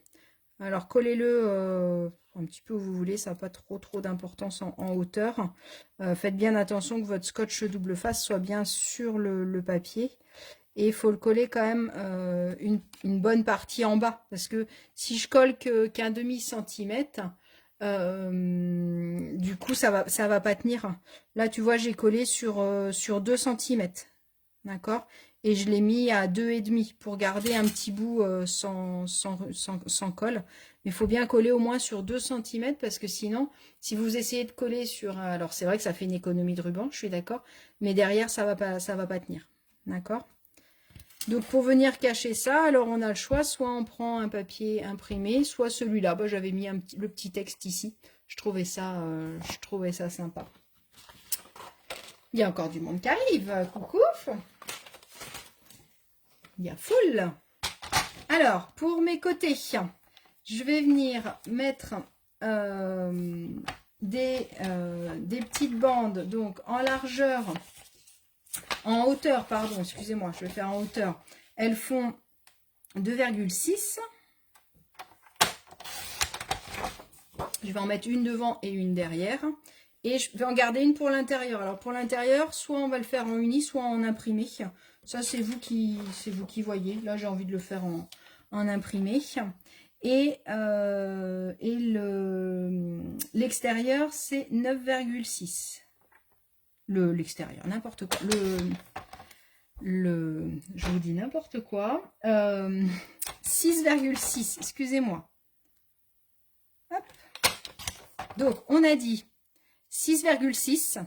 Alors collez-le un petit peu où vous voulez, ça n'a pas trop d'importance en hauteur. Faites bien attention que votre scotch double face soit bien sur le papier. Et il faut le coller quand même une bonne partie en bas. Parce que si je colle qu'un demi-centimètre, du coup, ça va pas tenir. Là, tu vois, j'ai collé sur 2 cm. D'accord? Et je l'ai mis à 2,5 pour garder un petit bout sans colle. Mais il faut bien coller au moins sur 2 cm parce que sinon, si vous essayez de coller sur... Alors, c'est vrai que ça fait une économie de ruban, je suis d'accord. Mais derrière, ça va pas tenir. D'accord? Donc pour venir cacher ça, alors on a le choix, soit on prend un papier imprimé, soit celui-là. Bah, j'avais mis le petit texte ici. Je trouvais ça sympa. Il y a encore du monde qui arrive. Coucou. Il y a foule. Alors pour mes côtés, je vais venir mettre des petites bandes donc en largeur. En hauteur, pardon, excusez-moi, je vais faire en hauteur. Elles font 2,6. Je vais en mettre une devant et une derrière. Et je vais en garder une pour l'intérieur. Alors pour l'intérieur, soit on va le faire en uni, soit en imprimé. Ça, c'est vous qui voyez. Là, j'ai envie de le faire en imprimé. Et l'extérieur, c'est 9,6. L'extérieur, n'importe quoi. Je vous dis n'importe quoi. 6,6, excusez-moi. Donc, on a dit 6,6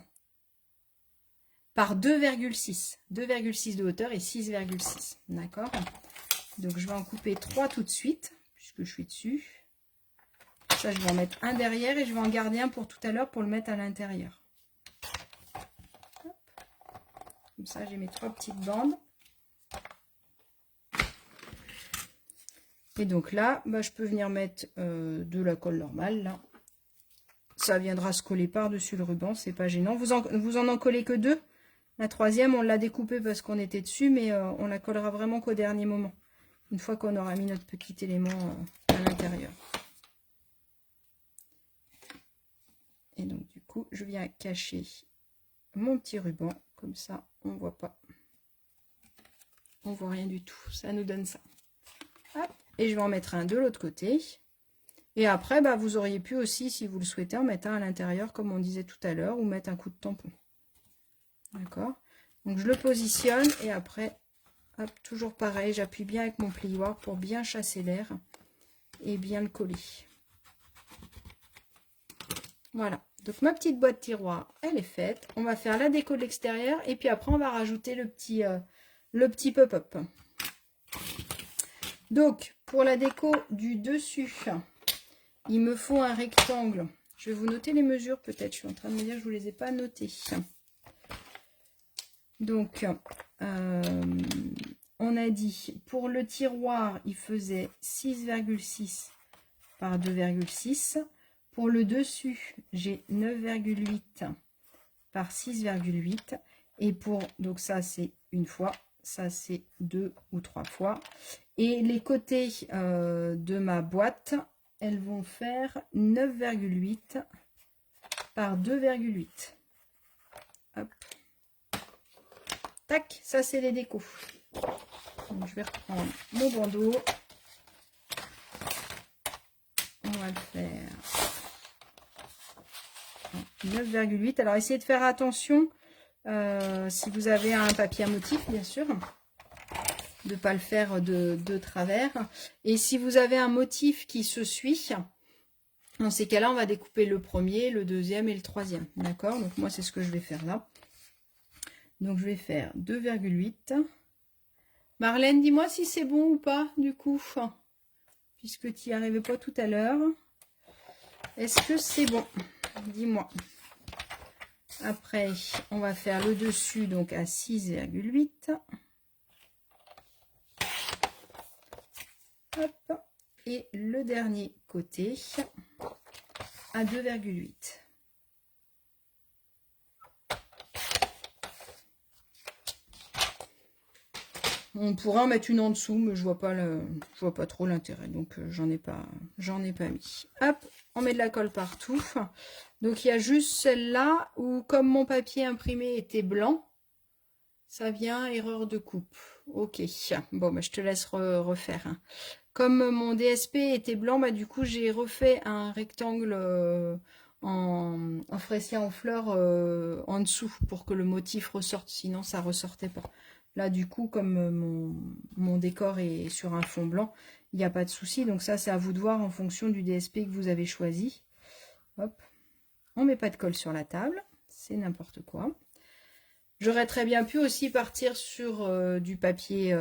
par 2,6. 2,6 de hauteur et 6,6. D'accord? Donc, je vais en couper 3 tout de suite, puisque je suis dessus. Ça, je vais en mettre un derrière et je vais en garder un pour tout à l'heure pour le mettre à l'intérieur. Comme ça, j'ai mes 3 petites bandes. Et donc là, bah, je peux venir mettre de la colle normale. Là. Ça viendra se coller par-dessus le ruban, c'est pas gênant. Vous en collez que 2. La troisième, on l'a découpée parce qu'on était dessus, mais on la collera vraiment qu'au dernier moment. Une fois qu'on aura mis notre petit élément à l'intérieur. Et donc du coup, je viens cacher mon petit ruban. Comme ça, on voit pas. On voit rien du tout. Ça nous donne ça. Hop. Et je vais en mettre un de l'autre côté. Et après, bah, vous auriez pu aussi, si vous le souhaitez, en mettre un à l'intérieur, comme on disait tout à l'heure, ou mettre un coup de tampon. D'accord? Donc je le positionne et après, hop, toujours pareil, j'appuie bien avec mon plioir pour bien chasser l'air et bien le coller. Voilà. Donc ma petite boîte tiroir, elle est faite. On va faire la déco de l'extérieur et puis après on va rajouter le petit le petit pop-up. Donc, pour la déco du dessus, il me faut un rectangle. Je vais vous noter les mesures peut-être. Je suis en train de me dire que je ne vous les ai pas notées. Donc, on a dit, pour le tiroir, il faisait 6,6 par 2,6. Pour le dessus, j'ai 9,8 par 6,8. Et pour, donc ça c'est une fois, ça c'est 2 ou 3 fois. Et les côtés de ma boîte, elles vont faire 9,8 par 2,8. Hop. Tac, ça c'est les décos. Donc, je vais reprendre mon bandeau. On va le faire 9,8. Alors essayez de faire attention si vous avez un papier à motif, bien sûr, de ne pas le faire de travers. Et si vous avez un motif qui se suit, dans ces cas-là, on va découper le premier, le deuxième et le troisième. D'accord? Donc moi, c'est ce que je vais faire là. Donc je vais faire 2,8. Marlène, dis-moi si c'est bon ou pas, du coup, puisque tu n'y arrivais pas tout à l'heure. Est-ce que c'est bon? Dis-moi. Après, on va faire le dessus, donc à 6,8. Hop. Et le dernier côté à 2,8. On pourra en mettre une en dessous, mais je vois pas trop l'intérêt, donc j'en ai pas mis. Hop, on met de la colle partout. Donc il y a juste celle-là où, comme mon papier imprimé était blanc, ça vient erreur de coupe. Ok, bon, bah, je te laisse refaire. Hein. Comme mon DSP était blanc, bah, du coup j'ai refait un rectangle en fressia en fleurs en dessous pour que le motif ressorte, sinon ça ressortait pas. Là, du coup, comme mon décor est sur un fond blanc, il n'y a pas de souci. Donc ça, c'est à vous de voir en fonction du DSP que vous avez choisi. Hop. On ne met pas de colle sur la table. C'est n'importe quoi. J'aurais très bien pu aussi partir sur du papier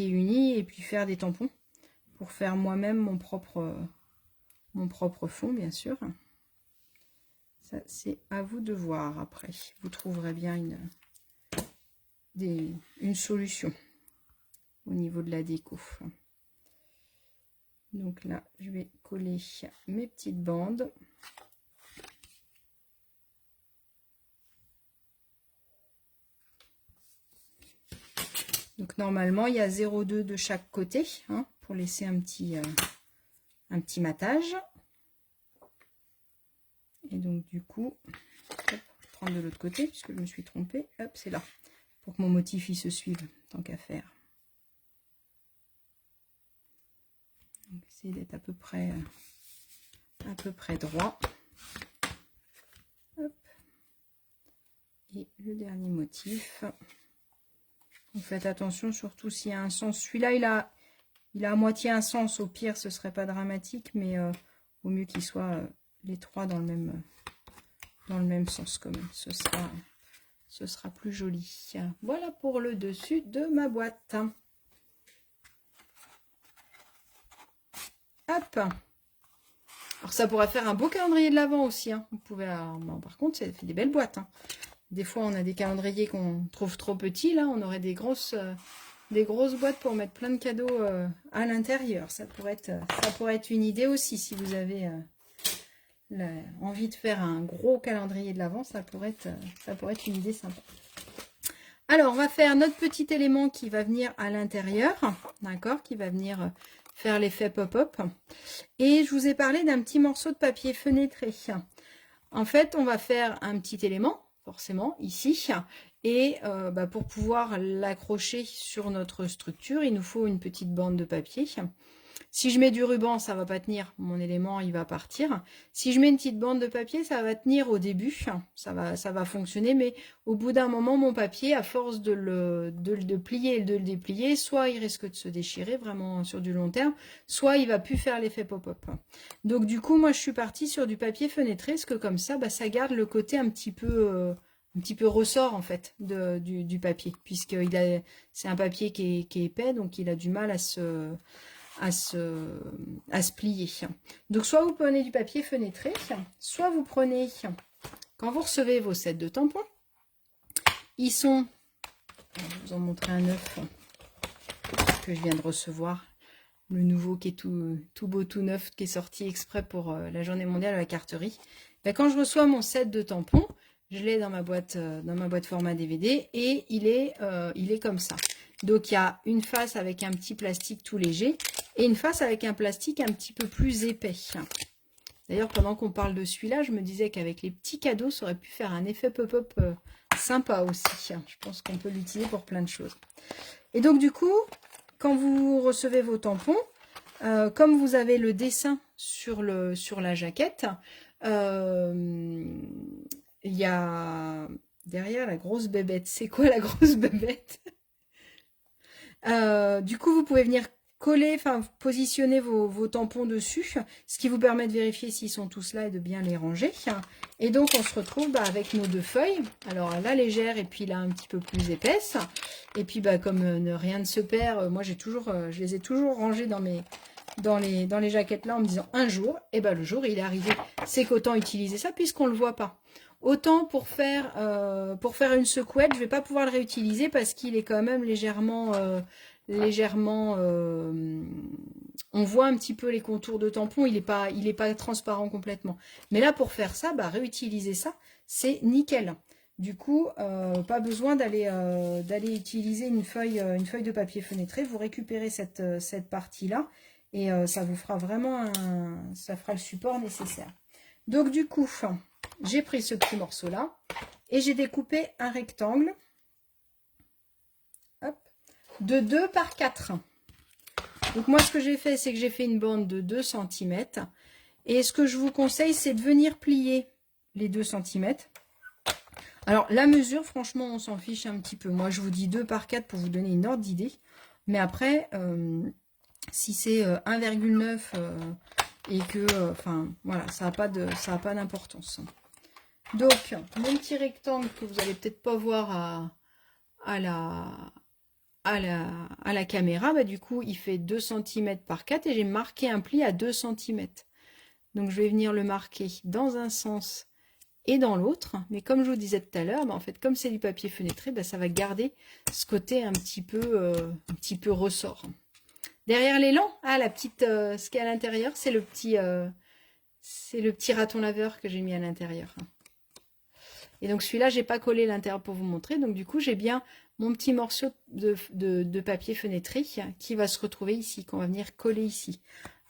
uni et puis faire des tampons pour faire moi-même mon propre fond, bien sûr. Ça, c'est à vous de voir après. Vous trouverez bien une solution au niveau de la déco. Donc là, je vais coller mes petites bandes. Donc normalement, il y a 0,2 de chaque côté hein, pour laisser un petit matage. Et donc du coup, hop, je vais prendre de l'autre côté puisque je me suis trompée. Hop, c'est là. Pour que mon motif il se suive, tant qu'à faire. Essayer d'être à peu près droit. Hop. Et le dernier motif. Donc faites attention, surtout s'il y a un sens. Celui-là, il a à moitié un sens. Au pire, ce serait pas dramatique, mais au mieux qu'il soit les trois dans le même sens quand même. Ce sera plus joli. Voilà pour le dessus de ma boîte. Hop. Alors ça pourrait faire un beau calendrier de l'Avent aussi. Hein. Vous pouvez. Bon, par contre, ça fait des belles boîtes. Hein. Des fois, on a des calendriers qu'on trouve trop petits. Là, on aurait des grosses boîtes pour mettre plein de cadeaux à l'intérieur. Ça pourrait être une idée aussi si vous avez envie de faire un gros calendrier de l'Avent. Ça pourrait être une idée sympa. Alors, on va faire notre petit élément qui va venir à l'intérieur, d'accord, qui va venir faire l'effet pop-up. Et je vous ai parlé d'un petit morceau de papier fenêtré. En fait, on va faire un petit élément, forcément, ici. Et pour pouvoir l'accrocher sur notre structure, il nous faut une petite bande de papier. Si je mets du ruban, ça va pas tenir, mon élément il va partir. Si je mets une petite bande de papier, ça va tenir au début, ça va fonctionner, mais au bout d'un moment, mon papier, à force de le plier et de le déplier, soit il risque de se déchirer vraiment sur du long terme, soit il va plus faire l'effet pop-up. Donc du coup, moi je suis partie sur du papier fenêtré, parce que comme ça, ça garde le côté un petit peu petit peu ressort en fait du papier, puisque c'est un papier qui est épais, donc il a du mal à se plier. Donc soit vous prenez du papier fenêtré, soit vous prenez, quand vous recevez vos sets de tampons, ils sont, je vais vous en montrer un neuf que je viens de recevoir, le nouveau qui est tout beau, tout neuf, qui est sorti exprès pour la journée mondiale de la carterie. Ben, quand je reçois mon set de tampons, je l'ai dans ma boîte format DVD et il est comme ça. Donc il y a une face avec un petit plastique tout léger et une face avec un plastique un petit peu plus épais. D'ailleurs, pendant qu'on parle de celui-là, je me disais qu'avec les petits cadeaux, ça aurait pu faire un effet pop-up sympa aussi. Je pense qu'on peut l'utiliser pour plein de choses. Et donc du coup, quand vous recevez vos tampons, comme vous avez le dessin sur la jaquette, il y a derrière la grosse bébête. C'est quoi la grosse bébête? Du coup, vous pouvez venir coller, enfin positionner vos tampons dessus, ce qui vous permet de vérifier s'ils sont tous là et de bien les ranger. Et donc, on se retrouve avec nos deux feuilles. Alors, la légère et puis là, un petit peu plus épaisse. Et puis, comme rien ne se perd, moi, je les ai toujours rangés dans les jaquettes là en me disant un jour, et le jour il est arrivé, c'est qu'autant utiliser ça puisqu'on le voit pas. Autant pour faire une secouette, je vais pas pouvoir le réutiliser parce qu'il est quand même légèrement, on voit un petit peu les contours de tampon, il est pas transparent complètement. Mais là pour faire ça, réutiliser ça, c'est nickel. Du coup, pas besoin d'aller utiliser une feuille de papier fenêtré. Vous récupérez cette partie-là et ça vous fera vraiment ça fera le support nécessaire. Donc du coup, j'ai pris ce petit morceau-là et j'ai découpé un rectangle de 2 par 4. Donc moi, ce que j'ai fait, c'est que j'ai fait une bande de 2 cm. Et ce que je vous conseille, c'est de venir plier les 2 cm. Alors, la mesure, franchement, on s'en fiche un petit peu. Moi, je vous dis 2 par 4 pour vous donner une ordre d'idée. Mais après, si c'est 1,9 et que, enfin, voilà, ça n'a pas d'importance. Donc, mon petit rectangle que vous allez peut-être pas voir à la caméra, du coup, il fait 2 cm par 4 et j'ai marqué un pli à 2 cm. Donc, je vais venir le marquer dans un sens et dans l'autre. Mais comme je vous disais tout à l'heure, en fait, comme c'est du papier fenêtré, ça va garder ce côté un petit peu ressort. Derrière l'élan, la petite, ce qui est à l'intérieur, c'est le petit raton laveur que j'ai mis à l'intérieur. Et donc celui-là, j'ai pas collé l'intérieur pour vous montrer. Donc du coup, j'ai bien mon petit morceau de papier fenêtré qui va se retrouver ici, qu'on va venir coller ici.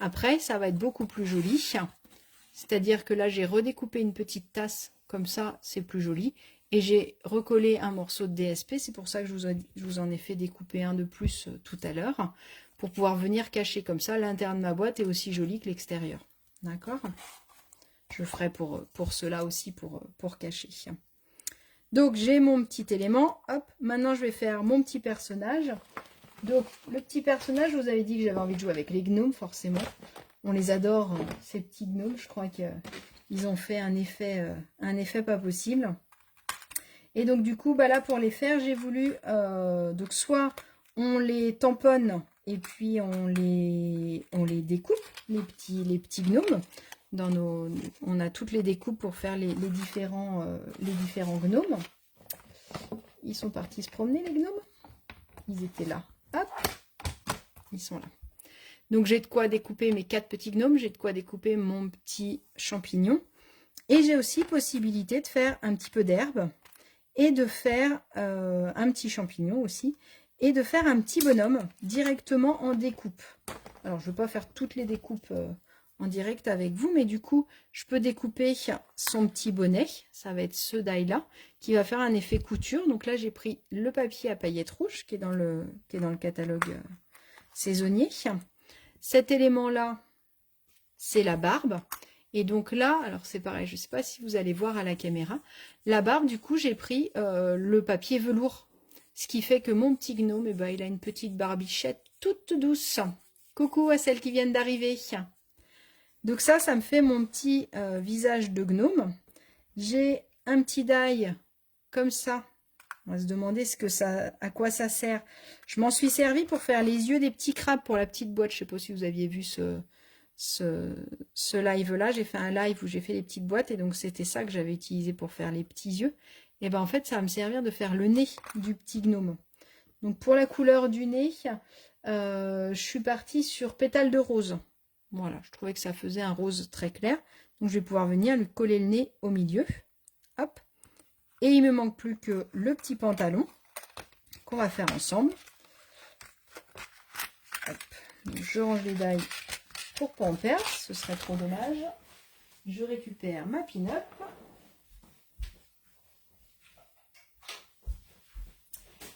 Après, ça va être beaucoup plus joli. C'est-à-dire que là, j'ai redécoupé une petite tasse. Comme ça, c'est plus joli. Et j'ai recollé un morceau de DSP. C'est pour ça que je vous en ai fait découper un de plus tout à l'heure. Pour pouvoir venir cacher comme ça. L'intérieur de ma boîte est aussi joli que l'extérieur. D'accord ? Je ferai pour cela aussi, pour cacher. Donc, j'ai mon petit élément. Hop, maintenant, je vais faire mon petit personnage. Donc, le petit personnage, je vous avais dit que j'avais envie de jouer avec les gnomes, forcément. On les adore, ces petits gnomes. Je crois qu'ils ont fait un effet pas possible. Et donc, du coup, là, pour les faire, j'ai voulu... donc, soit on les tamponne et puis on les découpe, les petits gnomes. On a toutes les découpes pour faire les différents gnomes. Ils sont partis se promener, les gnomes. Ils étaient là. Hop, ils sont là. Donc j'ai de quoi découper mes 4 petits gnomes, j'ai de quoi découper mon petit champignon. Et j'ai aussi possibilité de faire un petit peu d'herbe et de faire un petit champignon aussi. Et de faire un petit bonhomme directement en découpe. Alors je ne vais pas faire toutes les découpes en direct avec vous, mais du coup, je peux découper son petit bonnet, ça va être ce die-là, qui va faire un effet couture. Donc là, j'ai pris le papier à paillettes rouges, qui est dans le catalogue saisonnier. Cet élément-là, c'est la barbe. Et donc là, alors c'est pareil, je ne sais pas si vous allez voir à la caméra, la barbe, du coup, j'ai pris le papier velours. Ce qui fait que mon petit gnome, il a une petite barbichette toute douce. Coucou à celles qui viennent d'arriver. Donc ça me fait mon petit visage de gnome. J'ai un petit die comme ça. On va se demander à quoi ça sert. Je m'en suis servi pour faire les yeux des petits crabes pour la petite boîte. Je ne sais pas si vous aviez vu ce live-là. J'ai fait un live où j'ai fait les petites boîtes et donc c'était ça que j'avais utilisé pour faire les petits yeux. Et ben en fait, ça va me servir de faire le nez du petit gnome. Donc pour la couleur du nez, je suis partie sur pétale de rose. Voilà, je trouvais que ça faisait un rose très clair. Donc je vais pouvoir venir lui coller le nez au milieu. Hop. Et il me manque plus que le petit pantalon qu'on va faire ensemble. Hop. Donc, je range les dailles pour pas en perdre, ce serait trop dommage. Je récupère ma pin-up.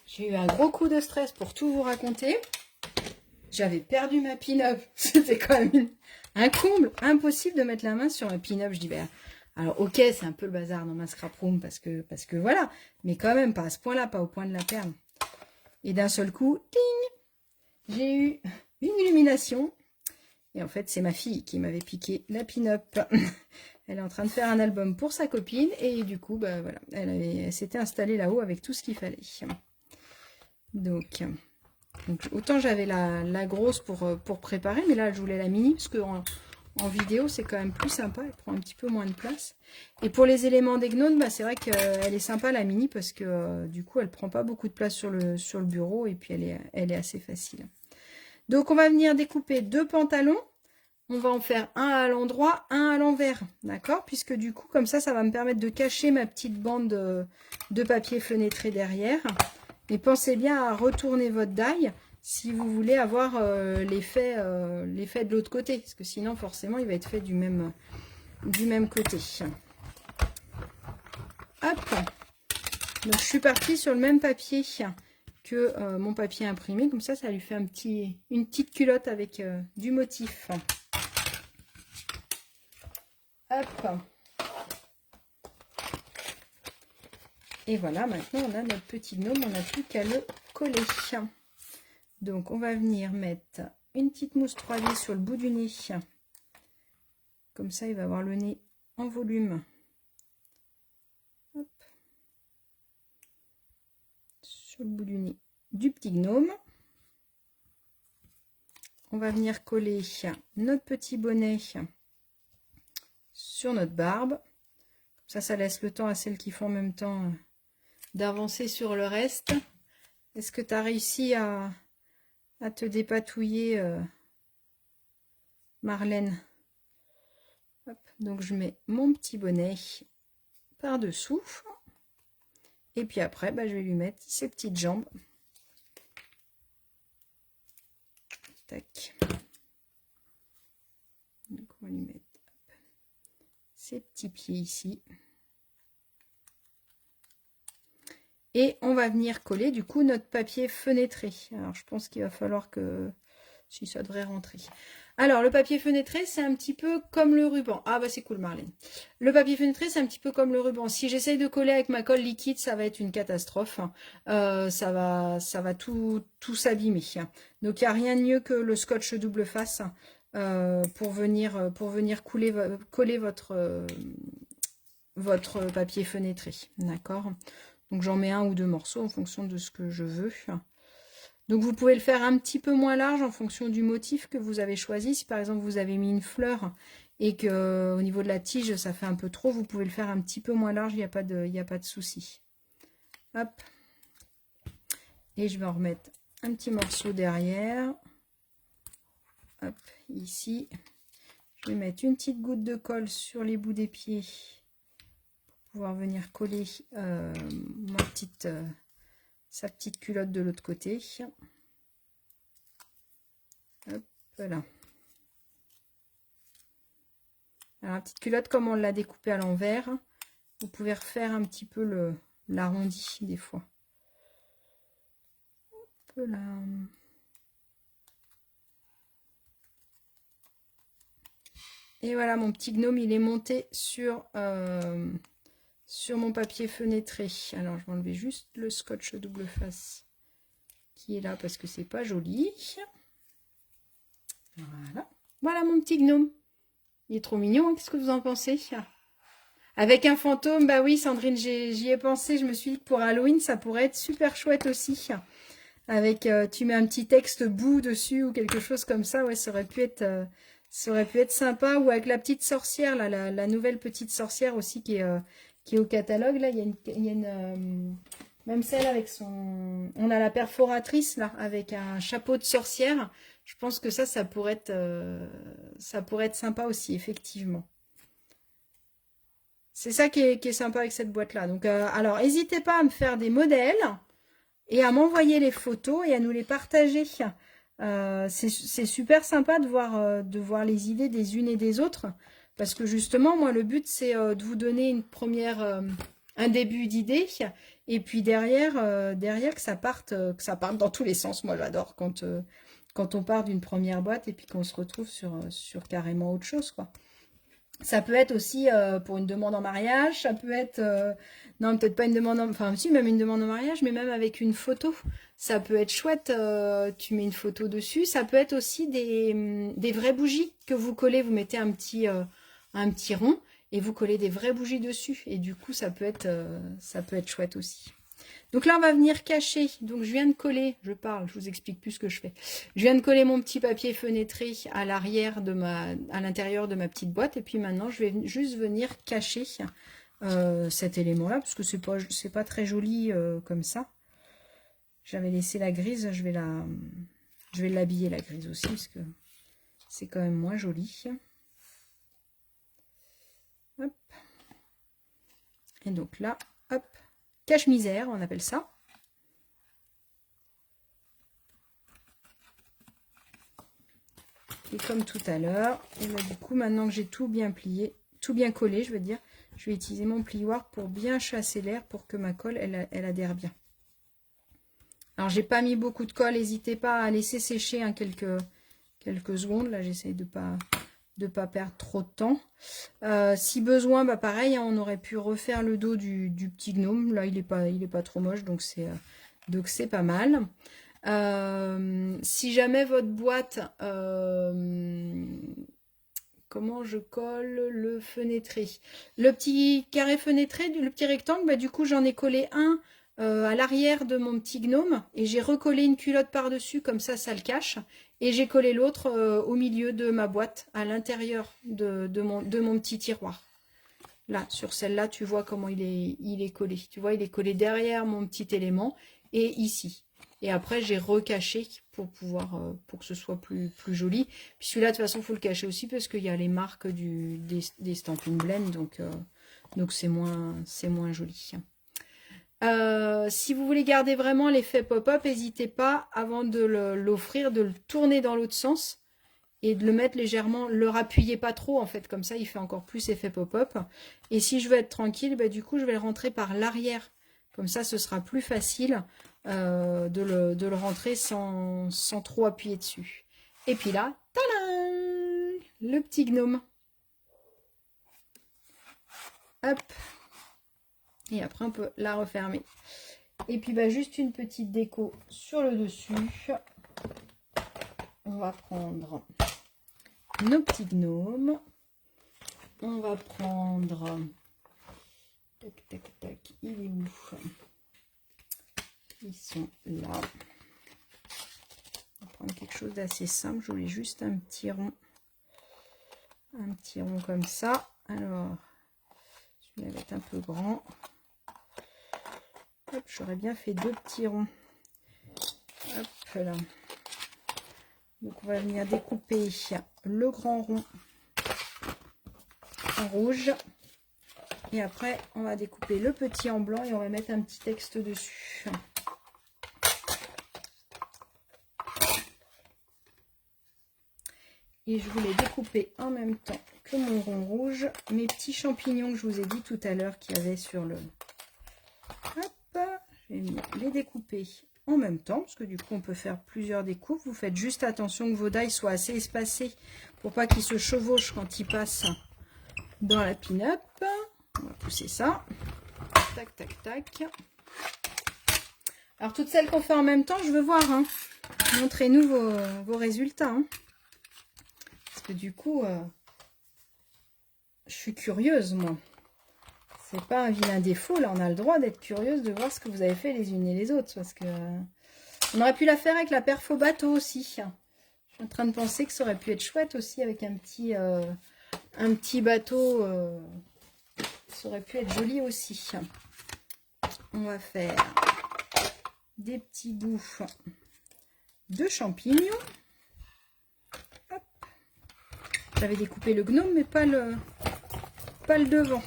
J'ai eu un gros coup de stress pour tout vous raconter. J'avais perdu ma pin-up. C'était quand même un comble. Impossible de mettre la main sur ma pin-up. Je dis, ben, alors ok, c'est un peu le bazar dans ma scrap room parce que voilà. Mais quand même, pas à ce point-là, pas au point de la perdre. Et d'un seul coup, ting, j'ai eu une illumination. Et en fait, c'est ma fille qui m'avait piqué la pin-up. Elle est en train de faire un album pour sa copine. Et du coup, bah, voilà, elle s'était installée là-haut avec tout ce qu'il fallait. Donc autant j'avais la grosse pour préparer, mais là je voulais la mini parce que en vidéo c'est quand même plus sympa, elle prend un petit peu moins de place. Et pour les éléments des gnomes, bah, c'est vrai qu'elle est sympa la mini parce que du coup elle prend pas beaucoup de place sur le bureau et puis elle est assez facile. Donc on va venir découper 2 pantalons, on va en faire un à l'endroit, un à l'envers, d'accord? Puisque du coup comme ça va me permettre de cacher ma petite bande de papier fenêtré derrière. Et pensez bien à retourner votre die si vous voulez avoir l'effet de l'autre côté. Parce que sinon, forcément, il va être fait du même côté. Hop. Donc, je suis partie sur le même papier que mon papier imprimé. Comme ça lui fait une petite culotte avec du motif. Hop. Et voilà, maintenant, on a notre petit gnome. On n'a plus qu'à le coller. Donc, on va venir mettre une petite mousse 3D sur le bout du nez. Comme ça, il va avoir le nez en volume. Hop. Sur le bout du nez du petit gnome. On va venir coller notre petit bonnet sur notre barbe. Ça laisse le temps à celles qui font en même temps d'avancer sur le reste. Est-ce que tu as réussi à te dépatouiller, Marlène? Hop, donc je mets mon petit bonnet par-dessous. Et puis après, bah, je vais lui mettre ses petites jambes. Tac. Donc on va lui mettre ses petits pieds ici. Et on va venir coller du coup notre papier fenêtré. Alors je pense qu'il va falloir que... Si ça devrait rentrer. Alors le papier fenêtré c'est un petit peu comme le ruban. Ah bah c'est cool Marlène. Le papier fenêtré c'est un petit peu comme le ruban. Si j'essaye de coller avec ma colle liquide ça va être une catastrophe. Ça va tout s'abîmer. Donc il n'y a rien de mieux que le scotch double face pour venir coller votre papier fenêtré. D'accord? Donc j'en mets 1 ou 2 morceaux en fonction de ce que je veux. Donc vous pouvez le faire un petit peu moins large en fonction du motif que vous avez choisi. Si par exemple vous avez mis une fleur et que au niveau de la tige ça fait un peu trop, vous pouvez le faire un petit peu moins large, il n'y a pas de souci. Hop. Et je vais en remettre un petit morceau derrière. Hop, ici. Je vais mettre une petite goutte de colle sur les bouts des pieds. Pouvoir venir coller sa petite culotte de l'autre côté. Hop là. Alors la petite culotte comme on l'a découpée à l'envers, vous pouvez refaire un petit peu l'arrondi des fois. Hop là. Et voilà, mon petit gnome il est monté sur mon papier fenêtré. Alors je vais enlever juste le scotch double face qui est là parce que c'est pas joli. Voilà. Voilà mon petit gnome. Il est trop mignon, hein, qu'est-ce que vous en pensez? Avec un fantôme, bah oui, Sandrine, j'y ai pensé. Je me suis dit que pour Halloween, ça pourrait être super chouette aussi. Avec, tu mets un petit texte bout dessus ou quelque chose comme ça. Ouais, ça aurait pu être sympa. Ou avec la petite sorcière, là, la nouvelle petite sorcière aussi qui est au catalogue. Là, il y a même celle avec son... On a la perforatrice, là, avec un chapeau de sorcière. Je pense que ça pourrait être sympa aussi, effectivement. C'est ça qui est sympa avec cette boîte-là. Donc, alors, n'hésitez pas à me faire des modèles et à m'envoyer les photos et à nous les partager. C'est super sympa de voir les idées des unes et des autres. Parce que justement, moi, le but, c'est de vous donner un début d'idée. Et puis derrière que ça parte dans tous les sens. Moi, j'adore quand on part d'une première boîte et puis qu'on se retrouve sur carrément autre chose, quoi. Ça peut être aussi pour une demande en mariage, ça peut être, non peut-être pas une demande, enfin si même une demande en mariage, mais même avec une photo, ça peut être chouette, tu mets une photo dessus, ça peut être aussi des vraies bougies que vous collez, vous mettez un petit rond et vous collez des vraies bougies dessus et du coup ça peut être chouette aussi. Donc là, on va venir cacher. Donc je viens de coller, je parle, je vous explique plus ce que je fais. Je viens de coller mon petit papier fenêtré à l'intérieur de ma petite boîte. Et puis maintenant, je vais juste venir cacher cet élément-là, parce que c'est pas très joli comme ça. J'avais laissé la grise, je vais l'habiller la grise aussi, parce que c'est quand même moins joli. Hop. Et donc là, hop. Cache-misère, on appelle ça. Et comme tout à l'heure, et ben du coup, maintenant que j'ai tout bien plié, tout bien collé, je veux dire, je vais utiliser mon plioir pour bien chasser l'air pour que ma colle, elle adhère bien. Alors, j'ai pas mis beaucoup de colle, n'hésitez pas à laisser sécher hein, quelques secondes. Là, j'essaie de pas perdre trop de temps. Si besoin, bah pareil, hein, on aurait pu refaire le dos du petit gnome. Là, il est pas trop moche, donc c'est pas mal. Si jamais votre boîte, comment je colle le fenêtré? Le petit carré fenêtré, le petit rectangle, bah, du coup j'en ai collé un à l'arrière de mon petit gnome et j'ai recollé une culotte par-dessus, comme ça le cache. Et j'ai collé l'autre au milieu de ma boîte, à l'intérieur de mon petit tiroir. Là, sur celle-là, tu vois comment il est collé. Tu vois, il est collé derrière mon petit élément et ici. Et après, j'ai recaché pour que ce soit plus joli. Puis celui-là, de toute façon, il faut le cacher aussi parce qu'il y a les marques des Stampin' Blend, donc c'est moins joli. Si vous voulez garder vraiment l'effet pop-up, n'hésitez pas, avant de l'offrir, de le tourner dans l'autre sens et de le mettre légèrement, le rappuyer pas trop en fait, comme ça il fait encore plus effet pop-up. Et si je veux être tranquille, bah, du coup je vais le rentrer par l'arrière, comme ça ce sera plus facile de le rentrer sans trop appuyer dessus. Et puis là, tadam, le petit gnome. Hop. Et après on peut la refermer. Et puis bah, juste une petite déco sur le dessus. On va prendre nos petits gnomes. On va prendre... Tac, tac, tac. Il est où? Ils sont là. On va prendre quelque chose d'assez simple. Je voulais juste un petit rond. Un petit rond comme ça. Alors, celui-là va être un peu grand. Hop, j'aurais bien fait deux petits ronds. Hop là. Donc on va venir découper le grand rond en rouge. Et après, on va découper le petit en blanc et on va mettre un petit texte dessus. Et je voulais découper en même temps que mon rond rouge mes petits champignons que je vous ai dit tout à l'heure qu'il y avait sur le... Hop, je vais les découper en même temps, parce que du coup on peut faire plusieurs découpes. Vous faites juste attention que vos die soient assez espacés pour pas qu'ils se chevauchent quand ils passent dans la pin-up. On va pousser ça. Tac, tac, tac. Alors toutes celles qu'on fait en même temps, je veux voir. Hein. Montrez-nous vos résultats. Hein. Parce que du coup, je suis curieuse, moi. c'est pas un vilain défaut. Là, on a le droit d'être curieuse de voir ce que vous avez fait les unes et les autres. Parce que on aurait pu la faire avec la perfo bateau aussi. Je suis en train de penser que ça aurait pu être chouette aussi avec un petit bateau. Ça aurait pu être joli aussi. On va faire des petits bouts de champignons. J'avais découpé le gnome, mais pas le devant.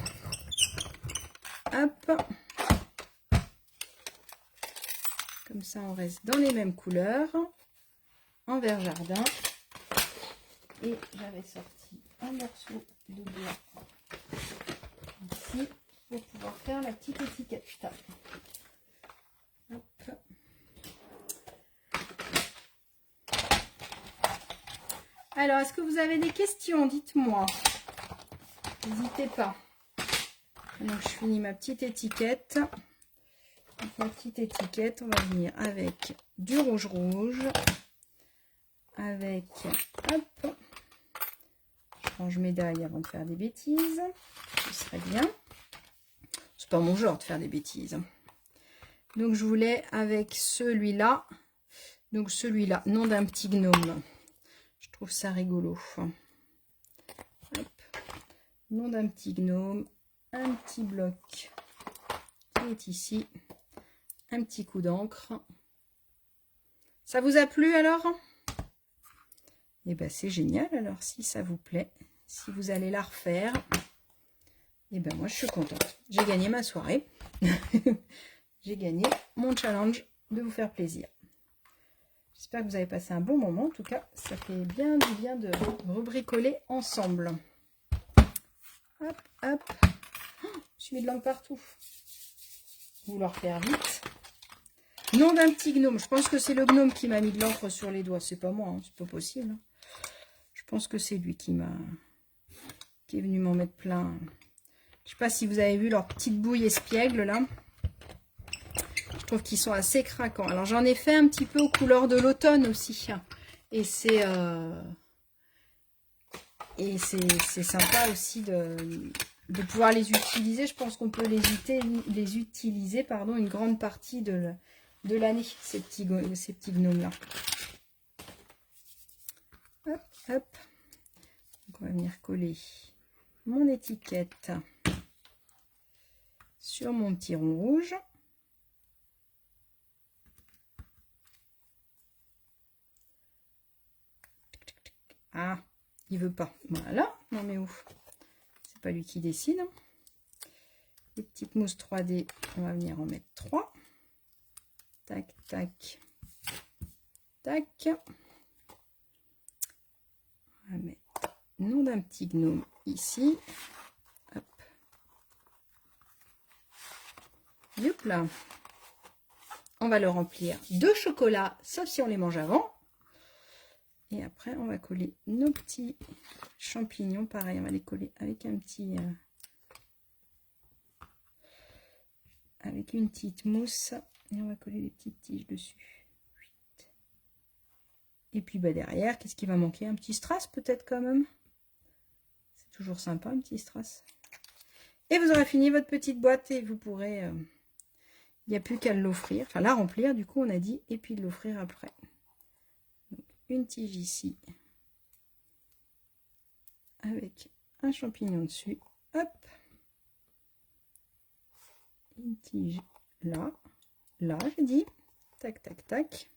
Hop. Comme ça, on reste dans les mêmes couleurs. En vert jardin. Et j'avais sorti un morceau de bois ici pour pouvoir faire la petite étiquette. Hop. Alors, est-ce que vous avez des questions? Dites-moi. N'hésitez pas. Donc, je finis ma petite étiquette. Donc, ma petite étiquette, on va venir avec du rouge, avec, hop, je range mes dailles avant de faire des bêtises, ce serait bien. C'est pas mon genre de faire des bêtises. Donc, je voulais avec celui-là, donc celui-là, nom d'un petit gnome. Je trouve ça rigolo. Hop. Nom d'un petit gnome, un petit bloc qui est ici, un petit coup d'encre. Ça vous a plu alors? Eh bien c'est génial alors si ça vous plaît, si vous allez la refaire, eh bien moi je suis contente. J'ai gagné ma soirée. J'ai gagné mon challenge de vous faire plaisir. J'espère que vous avez passé un bon moment. En tout cas, ça fait bien du bien de rebricoler ensemble. Hop, hop. Oh, je suis mis de l'encre partout. Vous le refaire vite. Nom d'un petit gnome. Je pense que c'est le gnome qui m'a mis de l'encre sur les doigts. C'est pas moi, hein. C'est pas possible. Hein. Je pense que c'est lui qui est venu m'en mettre plein. Je sais pas si vous avez vu leurs petites bouilles espiègles là. Je trouve qu'ils sont assez craquants. Alors j'en ai fait un petit peu aux couleurs de l'automne aussi. Et c'est sympa aussi de pouvoir les utiliser. Je pense qu'on peut les utiliser pardon, une grande partie de l'année, ces petits gnomes là. Hop, hop. Donc on va venir coller mon étiquette sur mon petit rond rouge. Ah, il veut pas. Voilà. Non mais où? C'est pas lui qui décide. Les petites mousses 3D, on va venir en mettre 3. Tac, tac, tac. On va mettre nom d'un petit gnome ici. Hop. Hop là. On va le remplir de chocolat, sauf si on les mange avant. Et après, on va coller nos petits champignons. Pareil, on va les coller avec un petit... avec une petite mousse. Et on va coller les petites tiges dessus. Et puis bah, derrière, qu'est-ce qui va manquer? Un petit strass peut-être quand même. C'est toujours sympa, un petit strass. Et vous aurez fini votre petite boîte et vous pourrez... il n'y a plus qu'à l'offrir. Enfin, la remplir, du coup, on a dit. Et puis de l'offrir après. Une tige ici avec un champignon dessus, hop, une tige là, je dis, tac, tac, tac,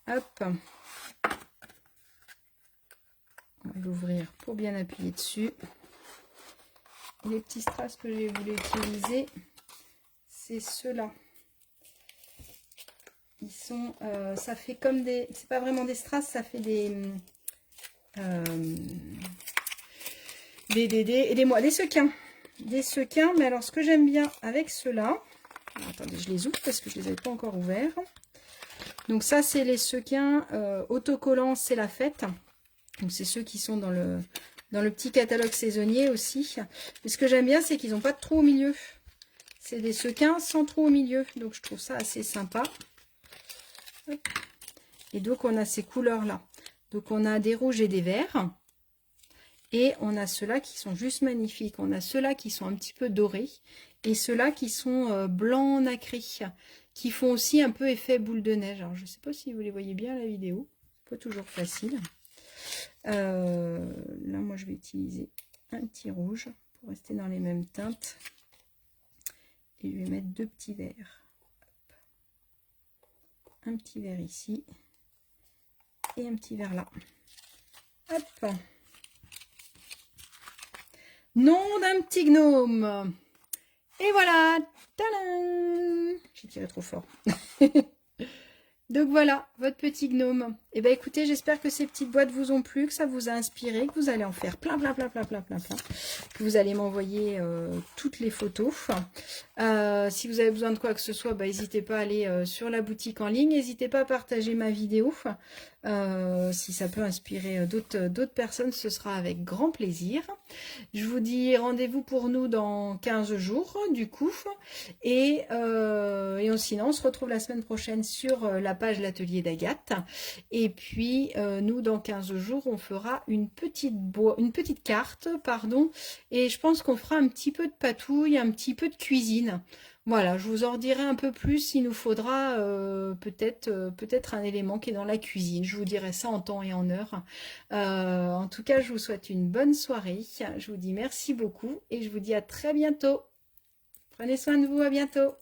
hop, on va l'ouvrir pour bien appuyer dessus. Et les petits strass que je voulais utiliser, c'est ceux-là. Ils sont, ça fait comme des, c'est pas vraiment des strass, ça fait des sequins. Des sequins, mais alors ce que j'aime bien avec ceux-là, attendez, je les ouvre parce que je les avais pas encore ouverts. Donc ça, c'est les sequins autocollants, c'est la fête. Donc c'est ceux qui sont dans le petit catalogue saisonnier aussi. Mais ce que j'aime bien, c'est qu'ils n'ont pas de trou au milieu. C'est des sequins sans trou au milieu. Donc je trouve ça assez sympa. Et donc on a ces couleurs là. Donc on a des rouges et des verts. Et on a ceux-là qui sont juste magnifiques. On a ceux-là qui sont un petit peu dorés. Et ceux-là qui sont blancs nacrés. Qui font aussi un peu effet boule de neige. Alors, je ne sais pas si vous les voyez bien à la vidéo. C'est pas toujours facile. Là, moi, je vais utiliser un petit rouge pour rester dans les mêmes teintes. Et je vais mettre 2 petits verres. Un petit verre ici. Et un petit verre là. Hop. Nom d'un petit gnome. Et voilà. Tadam! J'ai tiré trop fort. Donc voilà, votre petit gnome. Et ben écoutez, j'espère que ces petites boîtes vous ont plu, que ça vous a inspiré, que vous allez en faire plein, que vous allez m'envoyer toutes les photos. Si vous avez besoin de quoi que ce soit, bah, n'hésitez pas à aller sur la boutique en ligne. N'hésitez pas à partager ma vidéo. Si ça peut inspirer d'autres personnes, ce sera avec grand plaisir. Je vous dis rendez-vous pour nous dans 15 jours, du coup. Et sinon, on se retrouve la semaine prochaine sur la page L'Atelier d'Agathe. Et puis, nous, dans 15 jours, on fera une petite carte, pardon. Et je pense qu'on fera un petit peu de patouille, un petit peu de cuisine. Voilà, je vous en dirai un peu plus. Il nous faudra peut-être un élément qui est dans la cuisine. Je vous dirai ça en temps et en heure. En tout cas, je vous souhaite une bonne soirée. Je vous dis merci beaucoup et je vous dis à très bientôt. Prenez soin de vous, à bientôt.